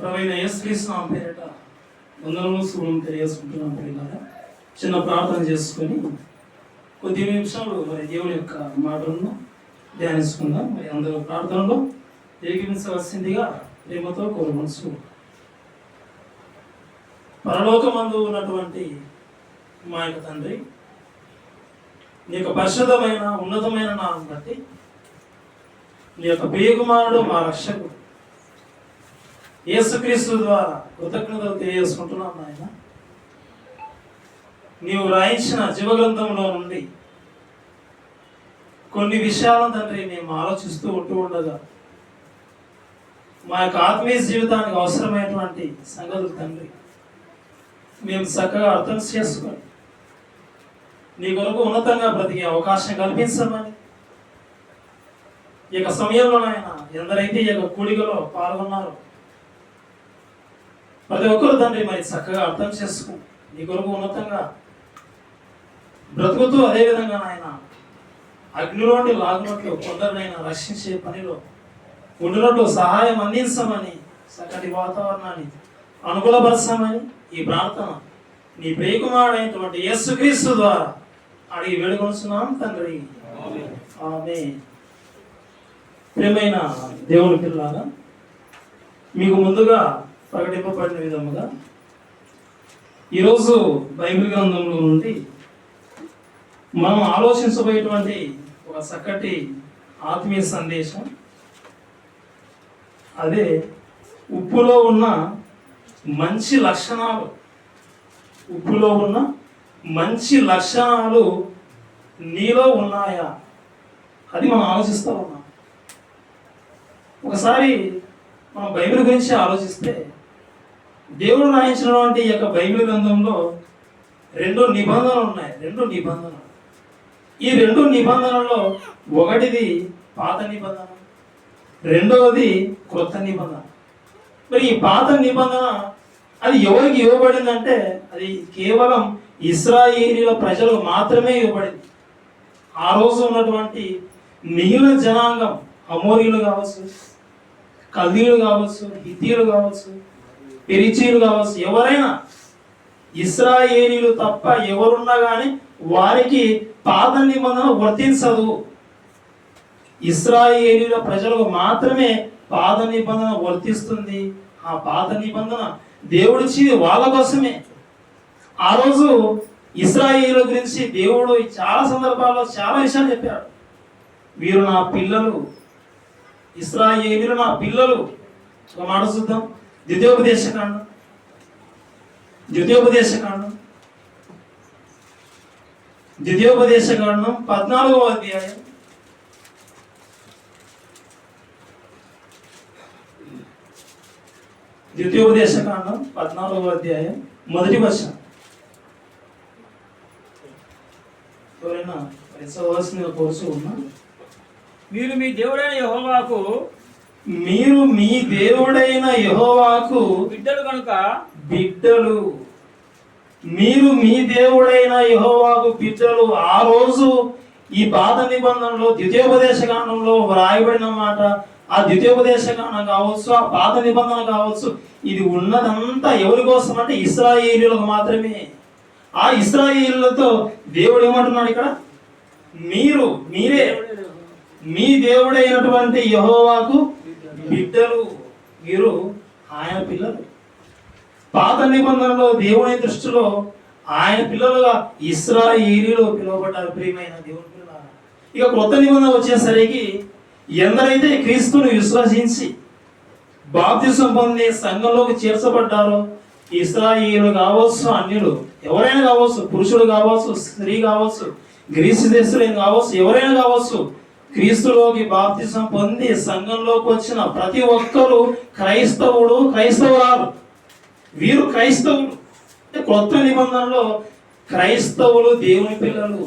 ప్రవీణ యేసుక్రీస్తు నామమున పేరిట వందనములు శుభములు తెలియజేసుకుంటున్నాం. ప్రియులారా, చిన్న ప్రార్థన చేసుకొని కొద్ది నిమిషాలు మరి దేవుని యొక్క మాటలను ధ్యానించుకుందాం. మరి అందరూ ప్రార్థనలో ఏకీవించవలసిందిగా ప్రేమతో కోరుకొనుచు. పరలోకమందు ఉన్నటువంటి మా యొక్క తండ్రి, నీ యొక్క పరిశుద్ధమైన ఉన్నతమైన నామం బట్టి నీ యొక్క ప్రియకుమారుడు మా రక్షకుడు యేసుక్రీస్తు ద్వారా కృతజ్ఞతలు తెలియజేసుకుంటున్నాం. నాయన, నీవు రాయించిన జీవగ్రంథంలో నుండి కొన్ని విషయాలను తండ్రి మేము ఆలోచిస్తూ ఉండగా మా యొక్క ఆత్మీయ జీవితానికి అవసరమైనటువంటి సంగతులు తండ్రి మేము చక్కగా అర్థం చేసుకొని నీ కొరకు ఉన్నతంగా బ్రతికే అవకాశం కల్పించమని ఈ యొక్క సమయంలోనైనా ఎందరైతే ఈ యొక్క కూడికలో పాల్గొన్నారో ప్రతి ఒక్కరు తండ్రి మరి చక్కగా అర్థం చేసుకుని నీ కొరకు ఉన్నతంగా బ్రతుకుతూ అదేవిధంగా నాయన అగ్నిలోంటి లాగినట్లు కొందరినైనా రక్షించే పనిలో ఉండినట్లు సహాయం అందించమని చక్కటి వాతావరణాన్ని అనుకూలపరచమని ఈ ప్రార్థన నీ ప్రియకుమారుడైనటువంటి యేసుక్రీస్తు ద్వారా అడిగి వేడుకొనుచున్నాం తండ్రి, ఆమేన్. ప్రియమైన దేవుని పిల్లలారా, మీకు ముందుగా ప్రకటింపబడిన విధముగా ఈరోజు బైబిల్ గ్రంథంలో నుండి మనం ఆలోచించబోయేటువంటి ఒక చక్కటి ఆత్మీయ సందేశం, అదే ఉప్పులో ఉన్న మంచి లక్షణాలు. ఉప్పులో ఉన్న మంచి లక్షణాలు నీలో ఉన్నాయా, అది మనం ఆలోచిస్తూ ఉన్నాం. ఒకసారి మనం బైబిల్ గురించి ఆలోచిస్తే దేవుడు రాయించినటువంటి ఈ యొక్క బైబిల్ గ్రంథంలో రెండు నిబంధనలు ఉన్నాయి. ఈ రెండు నిబంధనల్లో ఒకటిది పాత నిబంధన, రెండవది క్రొత్త నిబంధన. మరి ఈ పాత నిబంధన అది ఎవరికి ఇవ్వబడిందంటే అది కేవలం ఇశ్రాయేలీల ప్రజలకు మాత్రమే ఇవ్వబడింది. ఆ రోజు ఉన్నటువంటి మిగిలిన జనాంగం, అమోరీలు కావచ్చు, కల్దీయులు కావచ్చు, హిత్తీయులు కావచ్చు, పెరిచీలు కావచ్చు, ఎవరైనా ఇశ్రాయేలీలు తప్ప ఎవరున్నా కానీ వారికి పాత నిబంధన వర్తించదు. ఇశ్రాయేలీల ప్రజలకు మాత్రమే పాత నిబంధన వర్తిస్తుంది. ఆ పాత నిబంధన దేవుడిచ్చింది వాళ్ళ కోసమే. ఆ రోజు ఇశ్రాయేలీల గురించి దేవుడు చాలా సందర్భాల్లో చాలా విషయాలు చెప్పాడు. వీరు నా పిల్లలు, ఇశ్రాయేలీలు నా పిల్లలు. ఒక మాట చూద్దాం. ద్వితీయోపదేశకాండం 14వ అధ్యాయం 14వ అధ్యాయం మొదటి వచనం. ఎవరైనా చదవాల్సిన కోర్సు ఉన్నా? మీరు మీ దేవుడైన యెహోవాకు బిడ్డలు కనుక మీరు మీ దేవుడైన యెహోవాకు బిడ్డలు. ఆ రోజు ఈ పాత నిబంధనలో ద్వితీయోపదేశకాండంలో వ్రాయబడిన మాట, ఆ ద్వితీయోపదేశకాండం కావచ్చు, ఆ పాత నిబంధన కావచ్చు, ఇది ఉన్నదంతా ఎవరి కోసం అంటే ఇశ్రాయేలీయులకు మాత్రమే. ఆ ఇశ్రాయేలీయులతో దేవుడు ఏమంటున్నాడు ఇక్కడ? మీరే మీ దేవుడైనటువంటి యెహోవాకు బిడ్డలు, మీరు ఆయన పిల్లలు. పాత నిబంధనలో దేవుని దృష్టిలో ఆయన పిల్లలుగా ఇశ్రాయేలీయులు పిలువబడ్డారు. ప్రియమైన దేవుని పిల్లలు. ఇక కొత్త నిబంధన వచ్చేసరికి ఎందరైతే క్రీస్తును విశ్వసించి బాప్తిసం పొంది సంఘంలోకి చేర్చబడ్డారో, ఇశ్రాయేలీయులు కావచ్చు, అన్యులు ఎవరైనా కావచ్చు, పురుషుడు కావచ్చు, స్త్రీ కావచ్చు, గ్రీసు దేశులైన కావచ్చు, ఎవరైనా కావచ్చు, క్రీస్తులోకి బాప్తిసం పొంది సంఘంలోకి వచ్చిన ప్రతి ఒక్కరు క్రైస్తవురాలు. వీరు క్రైస్తవులు. కొత్త నిబంధనలో క్రైస్తవులు దేవుని పిల్లలు.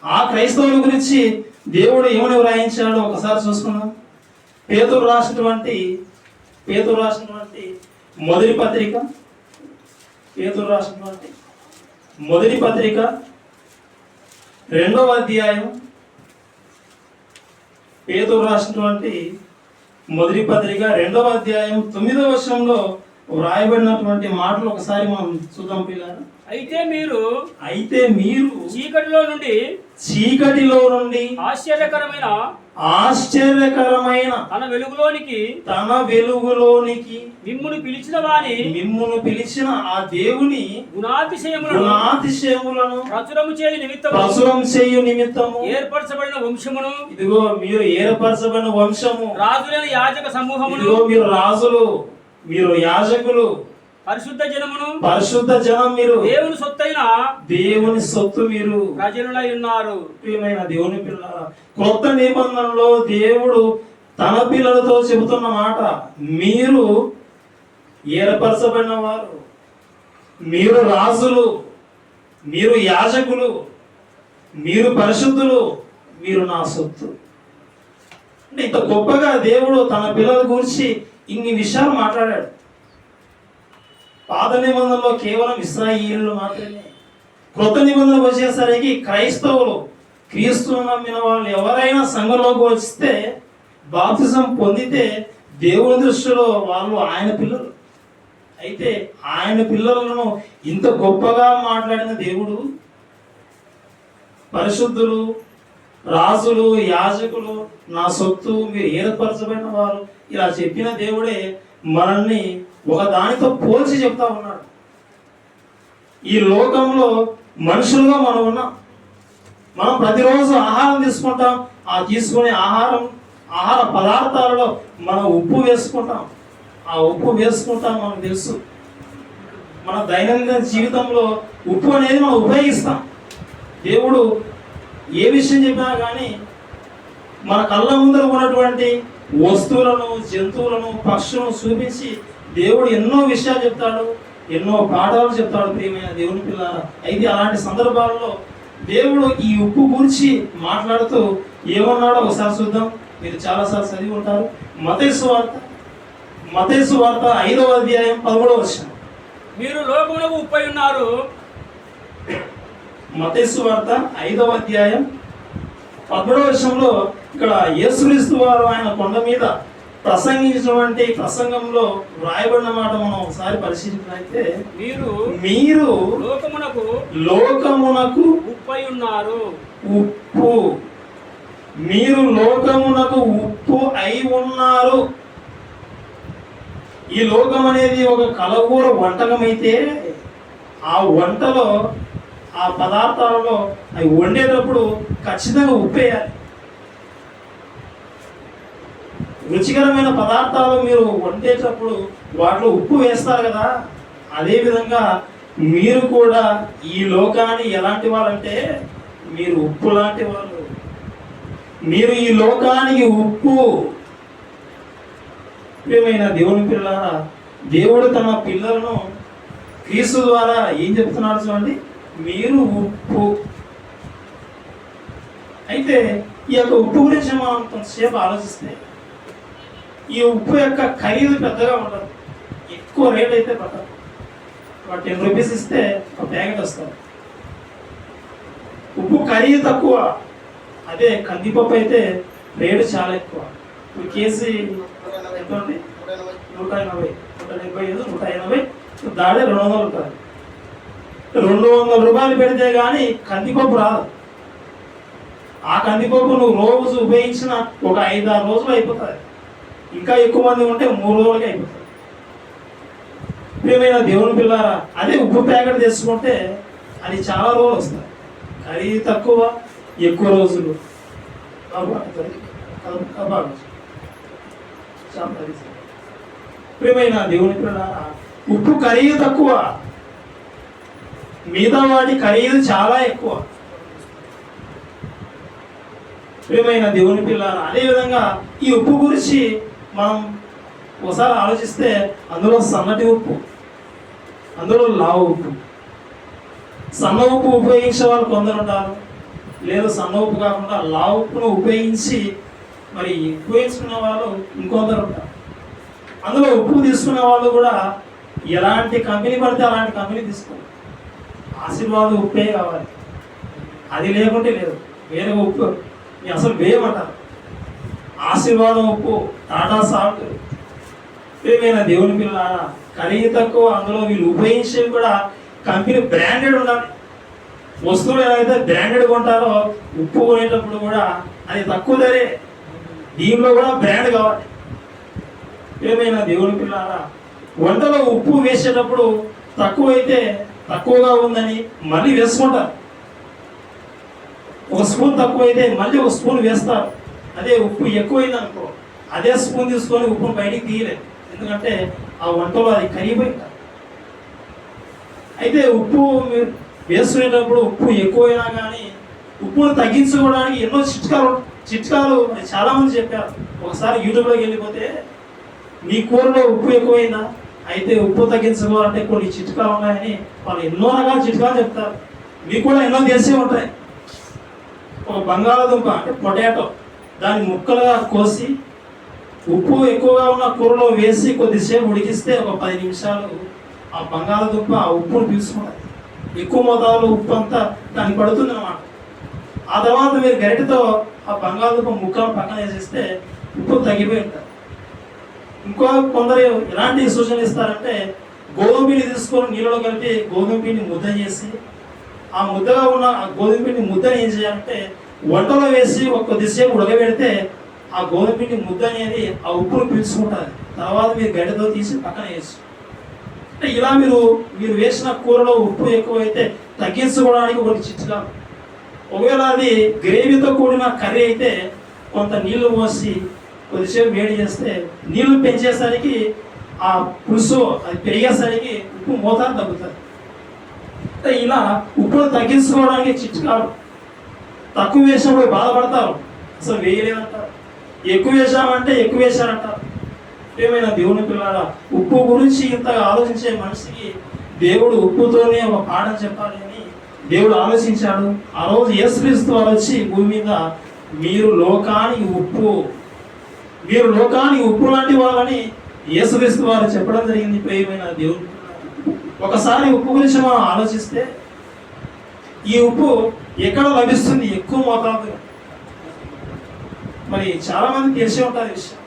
ఆ క్రైస్తవుల గురించి దేవుడు ఏమని వ్రాయించాడో ఒకసారి చూసుకున్నాం. పేతురు రాసినటువంటి మొదటి పత్రిక 2వ అధ్యాయం, పేతురు రాసినటువంటి మొదటి పత్రిక 2వ అధ్యాయం 9వ వచనంలో వ్రాయబడినటువంటి మాటలు ఒకసారి మనం చూద్దాం పిల్లలు. అయితే మీరు చీకటిలో నుండి ఆశ్చర్యకరమైన తన వెలుగులోనికి మిమ్మును పిలిచిన ఆ దేవుని గుణాతిశయములను ప్రచురము చేయు నిమిత్తము ఏర్పరచబడిన వంశమును, ఇదిగో మీరు ఏర్పరచబడిన వంశము, రాజులైన యాజక సమూహమును, ఇదిగో మీరు రాజులు, మీరు యాజకులు, పరిశుద్ధ జనం, మీరు దేవుని సొత్తు మీరు ప్రజలులై ఉన్నారు. ప్రియమైన దేవుని పిల్లల, కొత్త నిబంధనలో దేవుడు తన పిల్లలతో చెబుతున్న మాట, మీరు ఏర్పరచబడిన వారు, మీరు రాజులు, మీరు యాజకులు, మీరు పరిశుద్ధులు, మీరు నా సొత్తు. అంటే ఇంత గొప్పగా దేవుడు తన పిల్లల గురించి ఇన్ని విషయాలు మాట్లాడాడు. పాత నిబంధనలో కేవలం ఇశ్రాయేలీయులు మాత్రమే. కొత్త నిబంధనకు వచ్చేసరికి క్రైస్తవులు, క్రీస్తును నమ్మిన వాళ్ళు ఎవరైనా సంఘంలోకి వస్తే, బాప్తిజం పొందితే దేవుని దృష్టిలో వాళ్ళు ఆయన పిల్లలు. అయితే ఆయన పిల్లలను ఇంత గొప్పగా మాట్లాడిన దేవుడు, పరిశుద్ధులు, రాజులు, యాజకులు, నా సొత్తు, మీరు ఏర్పరచబడిన వారు, ఇలా చెప్పిన దేవుడే మనల్ని ఒక దానితో పోల్చి చెప్తా ఉన్నాడు. ఈ లోకంలో మనుషులుగా మనం ఉన్నాం. మనం ప్రతిరోజు ఆహారం తీసుకుంటాం. ఆ తీసుకునే ఆహార పదార్థాలలో మనం ఉప్పు వేసుకుంటాం. ఆ ఉప్పు వేసుకుంటాం మనకు తెలుసు. మన దైనందిన జీవితంలో ఉప్పు అనేది మనం ఉపయోగిస్తాం. దేవుడు ఏ విషయం చెప్పినా కానీ మన కళ్ళ ముందర ఉన్నటువంటి వస్తువులను, జంతువులను, పక్షులను చూపించి దేవుడు ఎన్నో విషయాలు చెప్తాడు, ఎన్నో పాఠాలు చెప్తాడు. ప్రియమైన దేవుని పిల్లలారా, అయితే అలాంటి సందర్భాల్లో దేవుడు ఈ ఉప్పు గురించి మాట్లాడుతూ ఏమన్నాడో ఒకసారి చూద్దాం. మీరు చాలాసార్లు చదివి ఉంటారు. మత్తయి సువార్త 5వ అధ్యాయం 11వ వచనం. మీరు లోకమునకు ఉప్పై ఉన్నారు. మత్తయి సువార్త 5వ అధ్యాయం 11వ వచనంలో ఇక్కడ యేసుక్రీస్తు వారు ఆయన కొండ మీద ప్రసంగించినటువంటి ప్రసంగంలో వ్రాయబడిన మాట మనం ఒకసారి పరిశీలించినట్లయితే, మీరు లోకమునకు ఉప్పై ఉన్నారు. ఉప్పు, మీరు లోకమునకు ఉప్పు అయి ఉన్నారు. ఈ లోకం అనేది ఒక కలగూర వంటకం అయితే, ఆ వంటలో, ఆ పదార్థాలలో అవి వండేటప్పుడు ఖచ్చితంగా ఉప్పు వేయాలి. రుచికరమైన పదార్థాలు మీరు వండేటప్పుడు వాటిలో ఉప్పు వేస్తారు కదా, అదేవిధంగా మీరు కూడా ఈ లోకాన్ని ఎలాంటి వాళ్ళంటే మీరు ఉప్పు లాంటి వాళ్ళు. మీరు ఈ లోకానికి ఉప్పు. ప్రియమైన దేవుని పిల్లలారా, దేవుడు తన పిల్లలను క్రీస్తు ద్వారా ఏం చెప్తున్నాడు చూడండి, మీరు ఉప్పు. అయితే ఈ యొక్క ఉప్పు గురించి మనం కొంతసేపు ఆలోచిస్తే, ఈ ఉప్పు యొక్క ఖరీదు పెద్దగా ఉండదు, ఎక్కువ రేట్ అయితే పడదు. 10 రూపీస్ ఇస్తే ఒక ప్యాకెట్ వస్తుంది. ఉప్పు ఖరీదు తక్కువ. అదే కందిపప్పు అయితే రేటు చాలా ఎక్కువ. ఇప్పుడు కేజీ ఎంత ఉంది? 180, 175, 180, దాడే 200 ఉంటుంది. 200 రూపాయలు పెడితే కానీ కందిపప్పు రాదు. ఆ కందిపప్పు నువ్వు రోజు ఉపయోగించిన ఒక 5-6 రోజులు అయిపోతుంది. ఇంకా ఎక్కువ మంది ఉంటే 3 రోజులకి అయిపోతుంది. ప్రియమైన దేవుని పిల్లారా, అదే ఉప్పు ప్యాకెట్ తెచ్చుకుంటే అది చాలా రోజులు వస్తుంది. ఖరీదు తక్కువ, ఎక్కువ రోజులు. ప్రియమైన దేవుని పిల్లారా, ఉప్పు ఖరీదు తక్కువ, మిగతా వాటి ఖరీదు చాలా ఎక్కువ. ప్రియమైన దేవుని పిల్లారా, అదేవిధంగా ఈ ఉప్పు గురించి మనం ఒకసారి ఆలోచిస్తే, అందులో సన్నటి ఉప్పు, అందులో లావు ఉప్పు. సన్న ఉప్పు ఉపయోగించే వాళ్ళు కొందరు ఉంటారు, లేదు సన్న ఉప్పు కాకుండా లావు ఉప్పును ఉపయోగించి మరి ఉపయోగించుకునే వాళ్ళు ఇంకొందరు ఉంటారు. అందులో ఉప్పు తీసుకునే వాళ్ళు కూడా ఎలాంటి కంపెనీ పడితే అలాంటి కంపెనీ తీసుకోవాలి. ఆశీర్వాదం ఉప్పే కావాలి, అది లేకుంటే లేదు. వేరే ఉప్పు అసలు వేయమంటారు. ఆశీర్వాదం ఉప్పు, టాటా సాల్ట్. ఏమైనా దేవుని పిల్లలారా, ఖరీదు తక్కువ, అందులో వీళ్ళు ఉపయోగించేవి కూడా కంపెనీ బ్రాండెడ్ ఉండాలి. వస్తువులు ఏదైతే బ్రాండెడ్ కొంటారో ఉప్పు కొనేటప్పుడు కూడా అది తక్కువ ధరే, దీనిలో కూడా బ్రాండ్ కావాలి. ఏమైనా దేవుని పిల్లారా, వంటలో ఉప్పు వేసేటప్పుడు తక్కువైతే తక్కువగా ఉందని మళ్ళీ వేసుకుంటారు. ఒక స్పూన్ తక్కువైతే మళ్ళీ ఒక స్పూన్ వేస్తారు. అదే ఉప్పు ఎక్కువైంది అనుకో, అదే స్పూన్ తీసుకొని ఉప్పును బయటికి తీయలేదు, ఎందుకంటే ఆ వంటలో అది కరిగిపోయింది. అయితే ఉప్పు మీరు వేసుకునేటప్పుడు ఉప్పు ఎక్కువైనా కానీ ఉప్పును తగ్గించుకోవడానికి ఎన్నో చిట్కాలు చాలా మంది చెప్పారు. ఒకసారి యూట్యూబ్లోకి వెళ్ళిపోతే మీ కూరలో ఉప్పు ఎక్కువైందా, అయితే ఉప్పు తగ్గించుకోవాలంటే కొన్ని చిట్కాలు ఉన్నాయని వాళ్ళు ఎన్నో రకాల చిట్కాలు చెప్తారు. మీకు కూడా ఎన్నో తెలిసే ఉంటాయి. ఒక బంగాళాదుంప అంటే పొటాటో, దాన్ని ముక్కలుగా కోసి ఉప్పు ఎక్కువగా ఉన్న కూరలో వేసి కొద్దిసేపు ఉడికిస్తే ఒక 10 నిమిషాలు ఆ బంగాళాదుంప ఆ ఉప్పును పీల్చుకుంటుంది. ఎక్కువ మోతాదులో ఉప్పు అంతా దానికి పడుతుంది అన్నమాట. ఆ తర్వాత మీరు గరిటెతో ఆ బంగాళాదుంప ముక్కలను పక్కన వేసేస్తే ఉప్పు తగ్గిపోయి ఉంటుంది. ఇంకో కొందరు ఎలాంటి సూచనలు ఇస్తారంటే, గోధుమ పిండి తీసుకొని నీళ్ళలో కలిపి గోధుమ పిండి ముద్ద చేసి ఆ ముద్దగా ఉన్న ఆ గోధుమ పిండి ముద్దని ఏం చేయాలంటే వంటలో వేసి ఒక కొద్దిసేపు ఉడకబెడితే ఆ గోధుమ పిండి ముద్ద అనేది ఆ ఉప్పును పీల్చుకుంటుంది. తర్వాత మీరు గడ్డతో తీసి పక్కన వేసి, అంటే ఇలా మీరు వేసిన కూరలో ఉప్పు ఎక్కువైతే తగ్గించుకోవడానికి ఒక చిట్కా. ఒకవేళ అది గ్రేవీతో కూడిన కర్రీ అయితే కొంత నీళ్లు పోసి కొద్దిసేపు వేడి చేస్తే నీళ్లు పెంచేసరికి ఆ పులుసు అది పెరిగేసరికి ఉప్పు మోతాదు తగ్గుతుంది. అంటే ఇలా ఉప్పును తగ్గించుకోవడానికి చిట్కాలు. తక్కువ వేసినప్పుడు బాధపడతారు, అసలు వేయలేదంటారు. ఎక్కువ వేసామంటే ఎక్కువ వేశారంటారు. ఏమైనా దేవుని పిల్లారా, ఉప్పు గురించి ఇంతగా ఆలోచించే మనిషికి దేవుడు ఉప్పుతోనే ఒక పాఠం చెప్పాలి అని దేవుడు ఆలోచించాడు. ఆ రోజు యేసుక్రీస్తు వారు వచ్చి భూమి మీద మీరు లోకానికి ఉప్పు లాంటి వాళ్ళని యేసుక్రీస్తు వారు చెప్పడం జరిగింది. ప్రియమైన దేవుని ఒకసారి ఉప్పు గురించి మనం ఆలోచిస్తే, ఈ ఉప్పు ఎక్కడ లభిస్తుంది ఎక్కువ మోతాదులో? మరి చాలా మంది తెలిసే ఉంటుంది విషయం.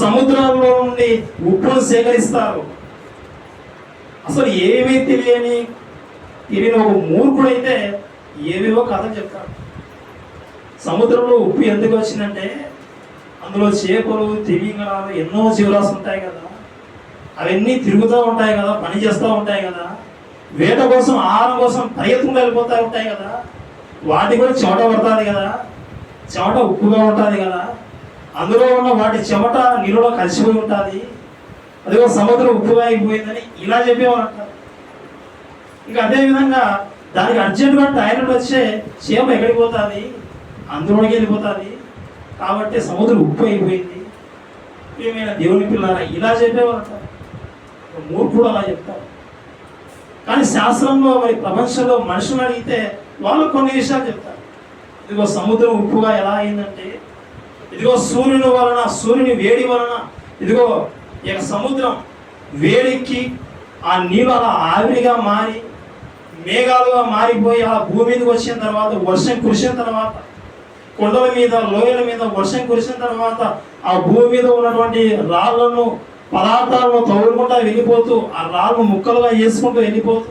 సముద్రాల్లో నుండి ఉప్పును సేకరిస్తారు. అసలు ఏమీ తెలియని ఒక మూర్ఖుడైతే ఏవేవో కథలు చెప్తాడు. సముద్రంలో ఉప్పు ఎందుకు వచ్చిందంటే, అందులో చేపలు, తిమింగలాలు, ఎన్నో జీవరాశులు ఉంటాయి కదా, అవన్నీ తిరుగుతూ ఉంటాయి కదా, పని చేస్తూ ఉంటాయి కదా, వేట కోసం ఆహారం కోసం ప్రయత్నం వెళ్ళిపోతూ ఉంటాయి కదా, వాటి కూడా చెమట పడుతుంది కదా, చెమట ఉప్పుగా ఉంటుంది కదా, అందులో ఉన్న వాటి చెమట నీళ్ళలో కలిసిపోయి ఉంటుంది, అదిగో సముద్రం ఉప్పుగా అయిపోయిందని ఇలా చెప్పేవారు అంటారు. ఇంకా అదేవిధంగా దానికి అర్జెంటుగా టాయిలెట్ వచ్చే చేప ఎక్కడికి పోతుంది, అందులోకి వెళ్ళిపోతుంది, కాబట్టి సముద్రం ఉప్పు అయిపోయింది. ఏమైనా దేవుని పిల్లారా, ఇలా చెప్పేవారు అంటారు. మూర్ఖుడు అలా చెప్తారు. కానీ శాస్త్రంలో మరి ప్రపంచంలో మనుషులు అడిగితే వాళ్ళు కొన్ని విషయాలు చెప్తారు. ఇదిగో సముద్రం ఉప్పుగా ఎలా అయిందంటే, ఇదిగో సూర్యుని వేడి వలన ఇదిగో ఇక సముద్రం వేడెక్కి ఆ నీళ్ళు అలా ఆవిరిగా మారి మేఘాలుగా మారిపోయి ఆ భూమి మీదకి వచ్చిన తర్వాత, వర్షం కురిసిన తర్వాత, కొండల మీద లోయల మీద వర్షం కురిసిన తర్వాత ఆ భూమి మీద ఉన్నటువంటి రాళ్లను పదార్థాలను తగులుకుంటా వెళ్ళిపోతూ, ఆ రాళ్ళు ముక్కలుగా వేసుకుంటూ వెళ్ళిపోతూ,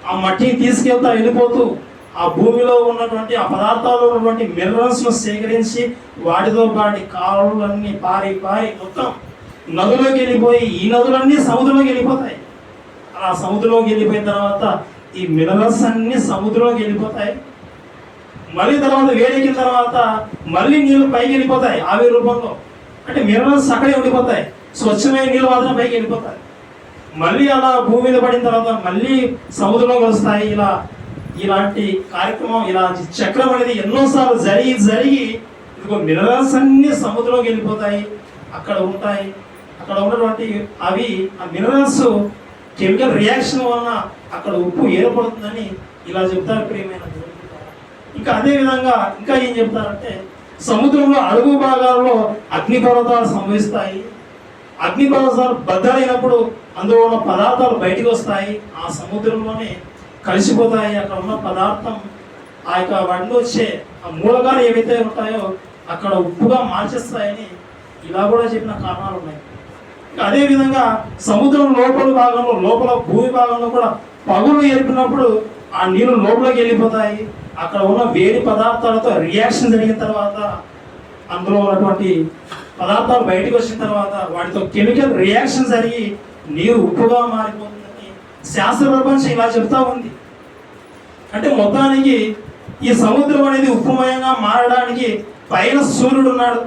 ఆ మట్టిని తీసుకెళ్తా వెళ్ళిపోతూ, ఆ భూమిలో ఉన్నటువంటి ఆ పదార్థాల్లో ఉన్నటువంటి మినరల్స్ను సేకరించి వాటితో పాటి కాలువలన్నీ పారి మొత్తం నదులోకి వెళ్ళిపోయి, ఈ నదులన్నీ సముద్రంలోకి వెళ్ళిపోతాయి. ఆ సముద్రంలోకి వెళ్ళిపోయిన తర్వాత ఈ మినరల్స్ అన్ని సముద్రంలోకి వెళ్ళిపోతాయి. మళ్ళీ తర్వాత వేడెక్కిన తర్వాత మళ్ళీ నీళ్ళు పైకి వెళ్ళిపోతాయి ఆవిరి రూపంలో. అంటే మినరల్స్ అక్కడే ఉండిపోతాయి, స్వచ్ఛమైన నీళ్ళు మాత్రం పైకి వెళ్ళిపోతాయి. మళ్ళీ అలా భూమి మీద పడిన తర్వాత మళ్ళీ సముద్రంలోకి వస్తాయి. ఇలాంటి కార్యక్రమం, ఇలాంటి చక్రం అనేది ఎన్నోసార్లు జరిగి ఇదిగో మినరల్స్ అన్ని సముద్రంలోకి వెళ్ళిపోతాయి, అక్కడ ఉంటాయి. అక్కడ ఉన్నటువంటి అవి ఆ మినరల్స్ కెమికల్ రియాక్షన్ వలన అక్కడ ఉప్పు ఏర్పడుతుందని ఇలా చెప్తారు ప్రియమైన. ఇంకా అదే విధంగా ఇంకా ఏం చెప్తారంటే, సముద్రంలో అడుగు భాగాల్లో అగ్నిపర్వతాలు సంభవిస్తాయి. అగ్నిపర్వతాలు బద్దలైనప్పుడు అందులో ఉన్న పదార్థాలు బయటికి వస్తాయి, ఆ సముద్రంలోనే కలిసిపోతాయి. అక్కడ ఉన్న పదార్థం ఆ యొక్క వాటిలో వచ్చే ఆ మూలకాలు ఏవైతే ఉంటాయో అక్కడ ఉప్పుగా మార్చేస్తాయని ఇలా కూడా చెప్పిన కారణాలు ఉన్నాయి. అదే విధంగా సముద్రం లోపల భూమి భాగంలో కూడా పగులు ఏర్పినప్పుడు ఆ నీళ్లు లోపలికి వెళ్ళిపోతాయి. అక్కడ ఉన్న వేడి పదార్థాలతో రియాక్షన్ జరిగిన తర్వాత అందులో ఉన్నటువంటి పదార్థాలు బయటకు వచ్చిన తర్వాత వాటితో కెమికల్ రియాక్షన్ జరిగి నీరు ఉప్పుగా మారిపోతుందని శాస్త్ర ప్రపంచం ఇలా చెప్తా ఉంది. అంటే మొత్తానికి ఈ సముద్రం అనేది ఉప్పుమయంగా మారడానికి పైన సూర్యుడు ఉన్నాడు,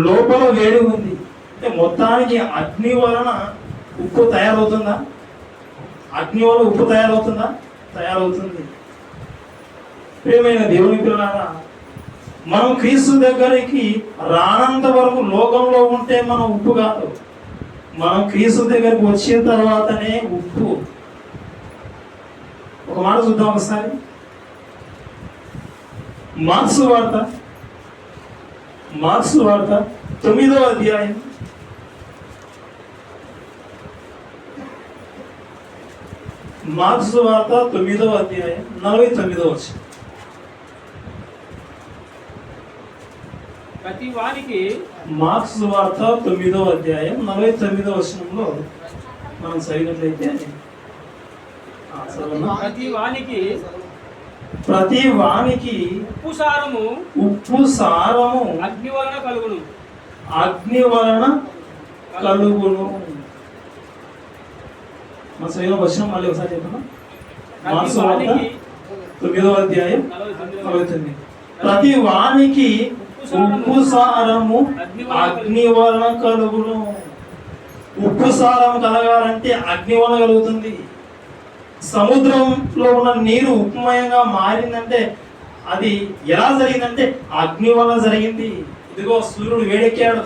లోపల వేడి ఉంది. అంటే మొత్తానికి అగ్ని వలన ఉప్పు తయారవుతుందా? అగ్ని వలన ఉప్పు తయారవుతుందా? తయారవుతుంది. ప్రియమైన దేవుని పిల్లలారా, మనం క్రీస్తు దగ్గరికి రానంత వరకు లోకంలో ఉంటే మనం ఉప్పు కాదు. మనం క్రీస్తు దగ్గరికి వచ్చిన తర్వాతనే ఉప్పు. ఒక మాట చూద్దాం ఒకసారి. మార్క్స్ వార్త 9వ అధ్యాయం 9వ అధ్యాయం 49వ వచనం. ప్రతి వానికి మార్క్స్ వార్త 9వ అధ్యాయం 49వ వచనంలో మనం చదివినట్లయితే ప్రతి వానికి ఉప్పు సారము అగ్ని వలన కలుగును. మన చదివిన వచనం మళ్ళీ ఒకసారి చెప్పండి. మార్క్స్ వార్త 9వ అధ్యాయం 49. ప్రతి వానికి ఉప్పు సారము అగ్ని వలన కలుగును. ఉప్పు సారం కలగాలంటే అగ్ని వలన కలుగుతుంది. సముద్రంలో ఉన్న నీరు ఉప్పుమయంగా మారిందంటే అది ఎలా జరిగిందంటే అగ్ని వలన జరిగింది. ఇదిగో సూర్యుడు వేడెక్కాడు,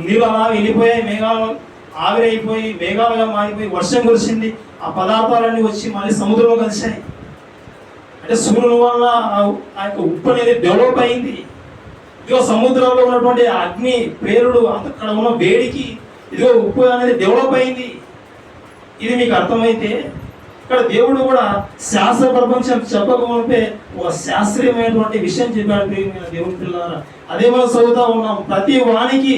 నీరు అలా వెళ్ళిపోయాయి, మేఘాలు ఆవిరైపోయి మేఘాలుగా మారిపోయి వర్షం కురిసింది. ఆ పదార్థాలన్నీ వచ్చి మళ్ళీ సముద్రంలో కలిశాయి. అంటే సూర్యుని వలన ఆ యొక్క ఉప్పు అనేది డెవలప్ అయింది. ఇదిగో సముద్రంలో ఉన్నటువంటి అగ్ని పేరుడు అక్కడ ఉన్న వేడికి ఇదిగో ఉప్పు అనేది డెవలప్ అయింది. ఇది మీకు అర్థమైతే ఇక్కడ దేవుడు కూడా శాస్త్ర ప్రపంచం చెప్పకపోతే ఒక శాస్త్రీయమైనటువంటి విషయం చెప్పాడు. దేవుని పిల్లలారా, అదే మనం చదువుతా ఉన్నాం. ప్రతి వానికి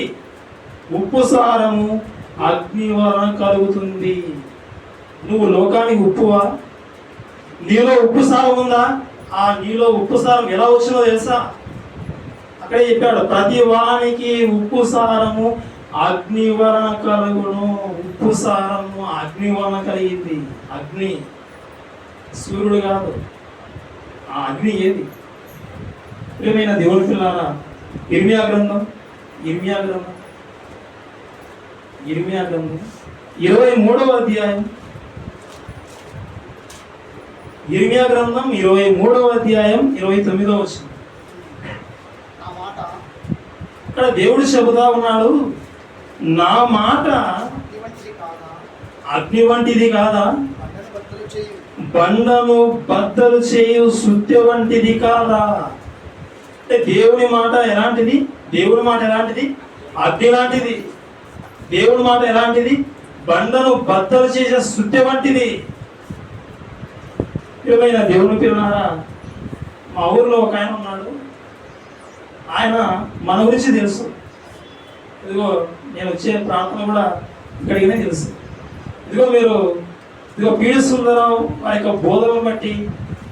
ఉప్పు సారము అగ్ని వలన కలుగుతుంది. నువ్వు లోకానికి ఉప్పువా? నీలో ఉప్పు సారం ఉందా? ఆ నీలో ఉప్పు సారం ఎలా వచ్చిందో తెలుసా? అక్కడే చెప్పాడు, ప్రతి వానికి ఉప్పు సారము అగ్ని వలన కలుగును. ఉప్పు సారము అగ్ని వలన కలిగింది. అగ్ని సూర్యుడు కాదు. ఆ అగ్ని ఏది? ప్రియమైన దేవుని పిల్లారా, ఇర్మియా గ్రంథం 23వ అధ్యాయం 29వ వచనం. ఇక్కడ దేవుడు చెబుతా ఉన్నాడు, నా మాట అగ్ని వంటిది కాదా? బండను బద్దలు చేయు సుత్తి వంటిది కాదా? అంటే దేవుని మాట ఎలాంటిది? దేవుని మాట ఎలాంటిది? అగ్ని లాంటిది. దేవుని మాట ఎలాంటిది? బండను బద్దలు చేసే సుత్తి వంటిది. ప్రియమైన దేవుని పిల్లలారా, మా ఊర్లో ఒక ఆయన ఉన్నాడు. ఆయన మన గురించి తెలుసు. ఇదిగో నేను వచ్చే ప్రాంతం కూడా ఇక్కడికనే తెలుసు. ఇదిగో పీడి సుందరం వారి యొక్క బోధనను బట్టి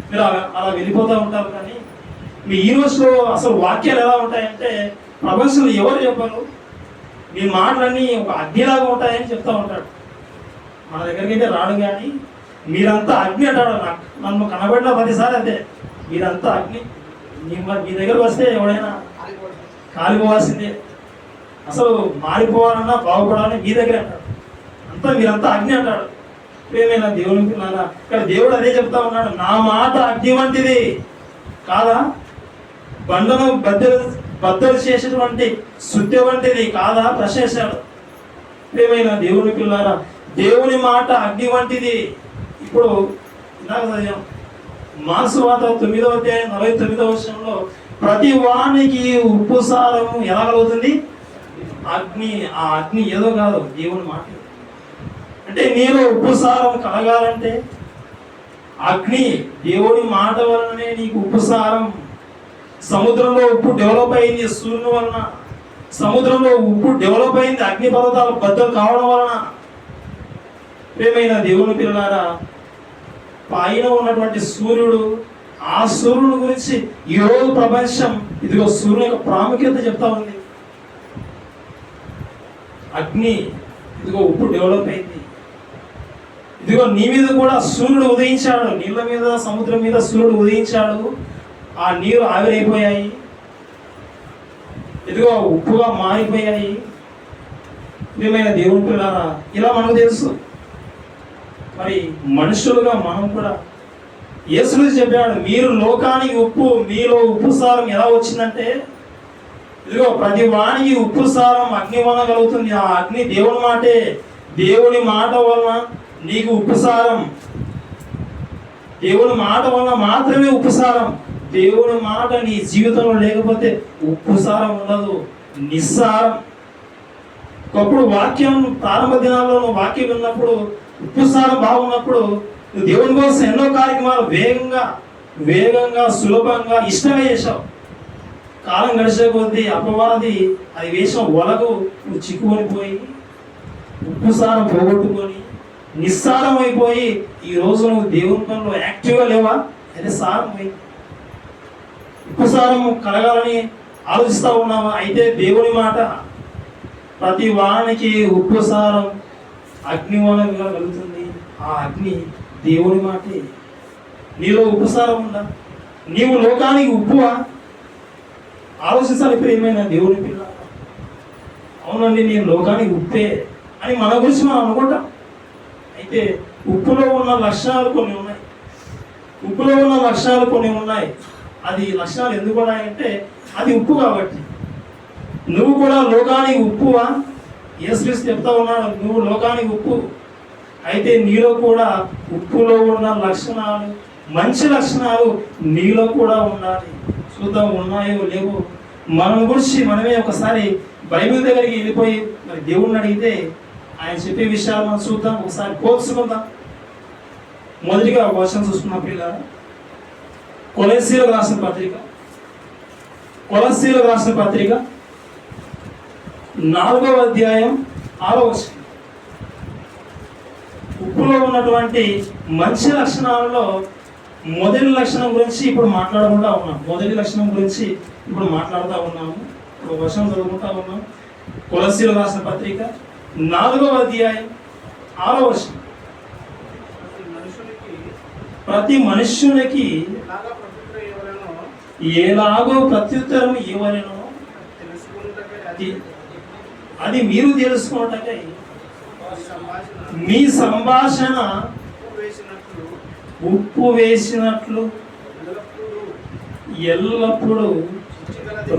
మీరు అలా వెళ్ళిపోతూ ఉంటారు. కానీ మీ ఈ రోజులో అసలు వాక్యాలు ఎలా ఉంటాయంటే ప్రపంచంలో ఎవరు చెప్పరు. మీ మాటలన్నీ ఒక అగ్నిలాగా ఉంటాయని చెప్తూ ఉంటాడు. మన దగ్గరికి అయితే రాడు, కానీ మీరంతా అగ్ని అంటాడు. నన్ను కనబడిన ప్రతిసారి అదే, మీరంతా అగ్ని. మీ దగ్గరకు వస్తే ఎవడైనా కాలిపోవాల్సిందే. అసలు మారిపోవాలన్నా బాగుపడాలని మీ దగ్గర అంటాడు. అంతా మీరంతా అగ్ని అంటాడు. ప్రియమైన దేవుని పిల్లలారా, ఇక్కడ దేవుడు అదే చెప్తా ఉన్నాడు, నా మాట అగ్ని వంటిది కాదా? బండను బద్దలు చేసేటువంటి శుద్ధి వంటిది కాదా? ప్రశ్నించాడు. ప్రియమైన దేవుని పిల్లలారా, దేవుని మాట అగ్ని వంటిది. ఇప్పుడు ఇందాక చదివాం మార్క్స్ వార్త 9వ అధ్యాయం 49వ వచనంలో ప్రతి వానికి ఉప్పు సారము ఎలా కలుగుతుంది? అగ్ని. ఆ అగ్ని ఏదో కాదు, దేవుని మాట. అంటే నీలో ఉప్పు సారం కలగాలంటే అగ్ని దేవుని మాట వలననే నీకు ఉప్పు సారం. సముద్రంలో ఉప్పు డెవలప్ అయింది సూర్యుని వలన. సముద్రంలో ఉప్పు డెవలప్ అయింది అగ్ని పర్వతాలు బద్దలు కావడం వలన. ప్రియమైన దేవుని పిల్లలారా, పైన ఉన్నటువంటి సూర్యుడు, ఆ సూర్యుని గురించి ఈరోజు ప్రపంచం ఇదిగో సూర్యుని యొక్క ప్రాముఖ్యత చెప్తా ఉంది. అగ్ని, ఇదిగో ఉప్పు డెవలప్ అయింది. ఇదిగో నీ మీద కూడా సూర్యుడు ఉదయించాడు, నీళ్ళ మీద సముద్రం మీద సూర్యుడు ఉదయించాడు. ఆ నీరు ఆవిరైపోయాయి, ఇదిగో ఉప్పుగా మారిపోయాయి. ప్రియమైన దేవుని పిల్లలారా, ఇలా మనకు తెలుసు. మరి మనుషులుగా మనం కూడా యేసు చెప్పాడు, మీరు లోకానికి ఉప్పు, మీలో ఉప్పు సారం ఎలా వచ్చిందంటే, ఇదిగో ప్రతి వానికి ఉప్పు సారం అగ్ని వలన కలుగుతుంది. ఆ అగ్ని దేవుని మాటే. దేవుని మాట వలన నీకు ఉప్పు సారం, దేవుని మాట వలన మాత్రమే ఉప్పు సారం. దేవుని మాట నీ జీవితంలో లేకపోతే ఉప్పు సారం ఉండదు, నిస్సారం. ఒకప్పుడు వాక్యం ప్రారంభ దినాల్లో నువ్వు వాక్యం విన్నప్పుడు ఉప్పు సారం బాగున్నప్పుడు నువ్వు దేవుని కోసం ఎన్నో కార్యక్రమాలు వేగంగా సులభంగా ఇష్టంగా చేశావు. కాలం గడిచే కొద్దీ అపవాది అది వేసిన వలకు నువ్వు చిక్కుకొని పోయి ఉప్పు సారం పోగొట్టుకొని నిస్సారం అయిపోయి ఈ రోజు నువ్వు దేవుని పనిలో యాక్టివ్గా లేవా? అయితే సారం పోయి ఉప్పు సారం కలగాలని ఆలోచిస్తూ ఉన్నావా? అయితే దేవుని మాట, ప్రతి వానికి ఉప్పు సారం అగ్ని వలనగా కలుగుతుంది. ఆ అగ్ని దేవుని మాటే. నీలో ఉప్పు సారం ఉందా? నీవు లోకానికి ఉప్పువా? ఆలోచించాలి ప్రియమైన దేవుని పిల్ల. అవునండి, నేను లోకానికి ఉప్పే అని మన గురించి మనం అనుకుంటాం. అయితే ఉప్పులో ఉన్న లక్షణాలు కొన్ని ఉన్నాయి. ఉప్పులో ఉన్న లక్షణాలు కొన్ని ఉన్నాయి. అది లక్షణాలు ఎందుకు ఉన్నాయంటే అది ఉప్పు కాబట్టి. నువ్వు కూడా లోకానికి ఉప్పువా? యేసుక్రీస్తు చెప్తా ఉన్నాడు, నువ్వు లోకానికి ఉప్పు. అయితే నీలో కూడా ఉప్పులో ఉన్న లక్షణాలు, మంచి లక్షణాలు నీలో కూడా ఉండాలి. చూద్దాం ఉన్నాయో లేవో. మన గురించి మనమే ఒకసారి బైబిల్ దగ్గరికి వెళ్ళిపోయి మరి దేవుణ్ణి అడిగితే ఆయన చెప్పే విషయాలు మనం చూద్దాం, ఒకసారి పోల్చుకుందాం. మొదటిగా ఒక వచనం చూసుకున్న పిల్లలు, కొలస్సీయులకు రాసిన పత్రిక 4వ అధ్యాయం 6వ వచనం. ఉప్పులో ఉన్నటువంటి మంచి లక్షణాలలో మొదటి లక్షణం గురించి ఇప్పుడు మాట్లాడుకుంటా ఉన్నాము. ఇప్పుడు వచనం చదువుకుంటా ఉన్నాం. కొలస్సీయులకు రాసిన పత్రిక 4వ అధ్యాయం 6వ వచనం. ప్రతి మనుష్యునికి ఎలాగో ప్రత్యుత్తరం ఇవ్వలేనో అది మీరు తెలుసుకోవటకై మీ సంభాషణ ఉప్పు వేసినట్లు ఎల్లప్పుడూ